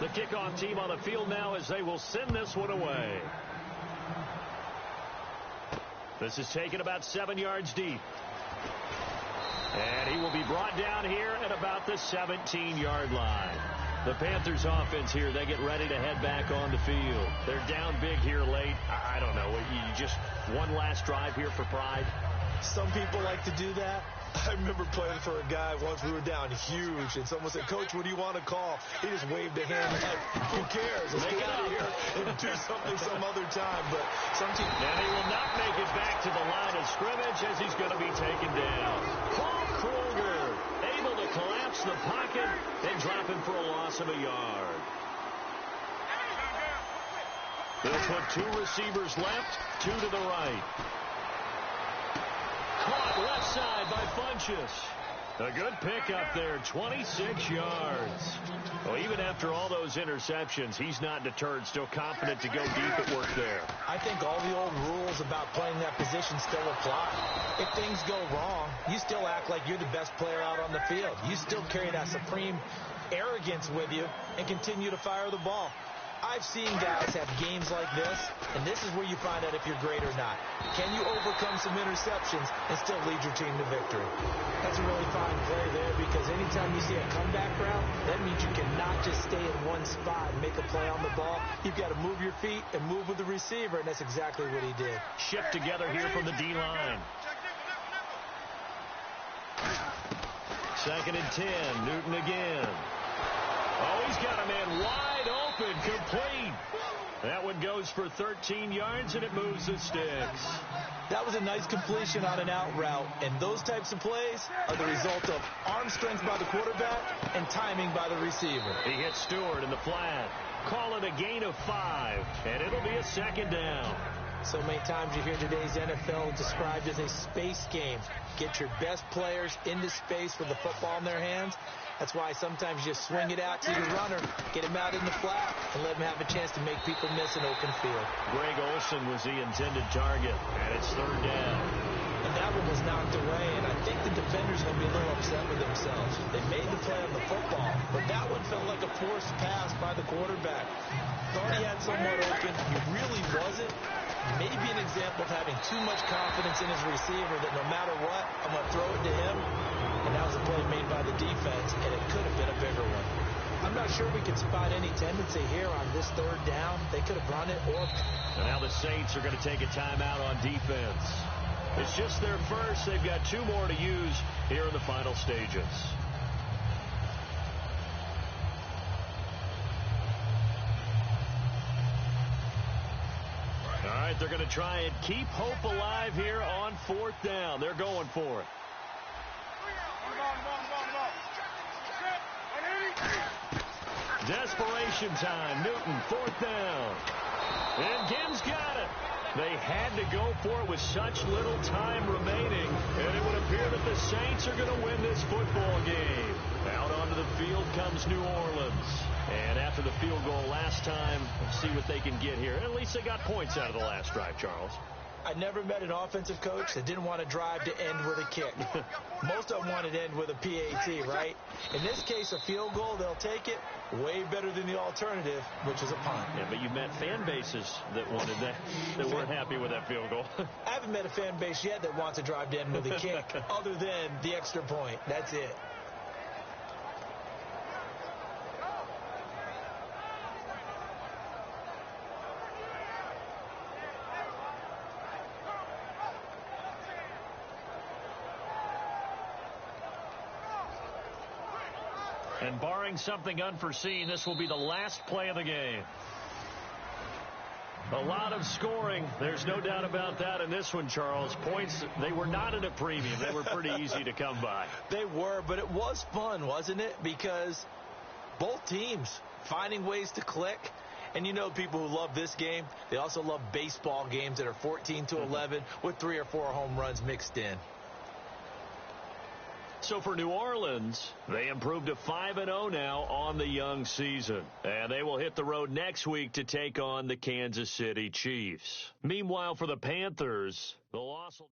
The kickoff team on the field now as they will send this one away. This is taken about 7 yards deep. And he will be brought down here at about the 17-yard line. The Panthers offense here, they get ready to head back on the field. They're down big here late. I don't know. You just one last drive here for pride. Some people like to do that. I remember playing for a guy once. We were down huge, and someone said, "Coach, what do you want to call?" He just waved a hand like, "Who cares? Let's get out of here and do something some other time." But some teams... And he will not make it back to the line of scrimmage as he's going to be taken down. Paul Kruger able to collapse the pocket and drop him for a loss of a yard. They'll put 2 receivers left, 2 to the right. Caught left side by Funchess. A good pickup there, 26 yards. Well, even after all those interceptions, he's not deterred, still confident to go deep at work there. I think all the old rules about playing that position still apply. If things go wrong, you still act like you're the best player out on the field. You still carry that supreme arrogance with you and continue to fire the ball. I've seen guys have games like this, and this is where you find out if you're great or not. Can you overcome some interceptions and still lead your team to victory? That's a really fine play there, because anytime you see a comeback route, that means you cannot just stay in one spot and make a play on the ball. You've got to move your feet and move with the receiver, and that's exactly what he did. Shift together here from the D-line. 2nd and 10. Newton again. Oh, he's got a man wide open, complete. That one goes for 13 yards, and it moves the sticks. That was a nice completion on an out route, and those types of plays are the result of arm strength by the quarterback and timing by the receiver. He hits Stewart in the flat. Call it a gain of 5, and it'll be a 2nd down. So many times you hear today's NFL described as a space game. Get your best players into space with the football in their hands. That's why sometimes you swing it out to your runner, get him out in the flat, and let him have a chance to make people miss an open field. Greg Olsen was the intended target, and it's 3rd down. And that one was knocked away, and I think the defender's going to be a little upset with themselves. They made the play on the football, but that one felt like a forced pass by the quarterback. Thought he had someone open. He really wasn't. Maybe an example of having too much confidence in his receiver that no matter what, I'm going to throw it to him. And that was a play made by the defense, and it could have been a bigger one. I'm not sure we can spot any tendency here on this 3rd down. They could have run it or... And now the Saints are going to take a timeout on defense. It's just their first. They've got 2 more to use here in the final stages. All right, they're going to try and keep hope alive here on 4th down. They're going for it. Desperation time. Newton, 4th down. And Gibbs got it. They had to go for it with such little time remaining, and it would appear that the Saints are going to win this football game. Out onto the field comes New Orleans. And after the field goal last time, let's see what they can get here. At least they got points out of the last drive, Charles. I never met an offensive coach that didn't want to drive to end with a kick. Most of them wanted to end with a PAT, right? In this case, a field goal, they'll take it. Way better than the alternative, which is a punt. Yeah, but you've met fan bases that wanted that, that weren't happy with that field goal. I haven't met a fan base yet that wants to drive to end with a kick other than the extra point. That's it. And barring something unforeseen, this will be the last play of the game. A lot of scoring. There's no doubt about that in this one, Charles. Points, they were not at a premium. They were pretty easy to come by. They were, but it was fun, wasn't it? Because both teams finding ways to click. And you know people who love this game, they also love baseball games that are 14-11 with 3 or 4 home runs mixed in. So for New Orleans, they improved to 5-0 now on the young season. And they will hit the road next week to take on the Kansas City Chiefs. Meanwhile, for the Panthers, the loss will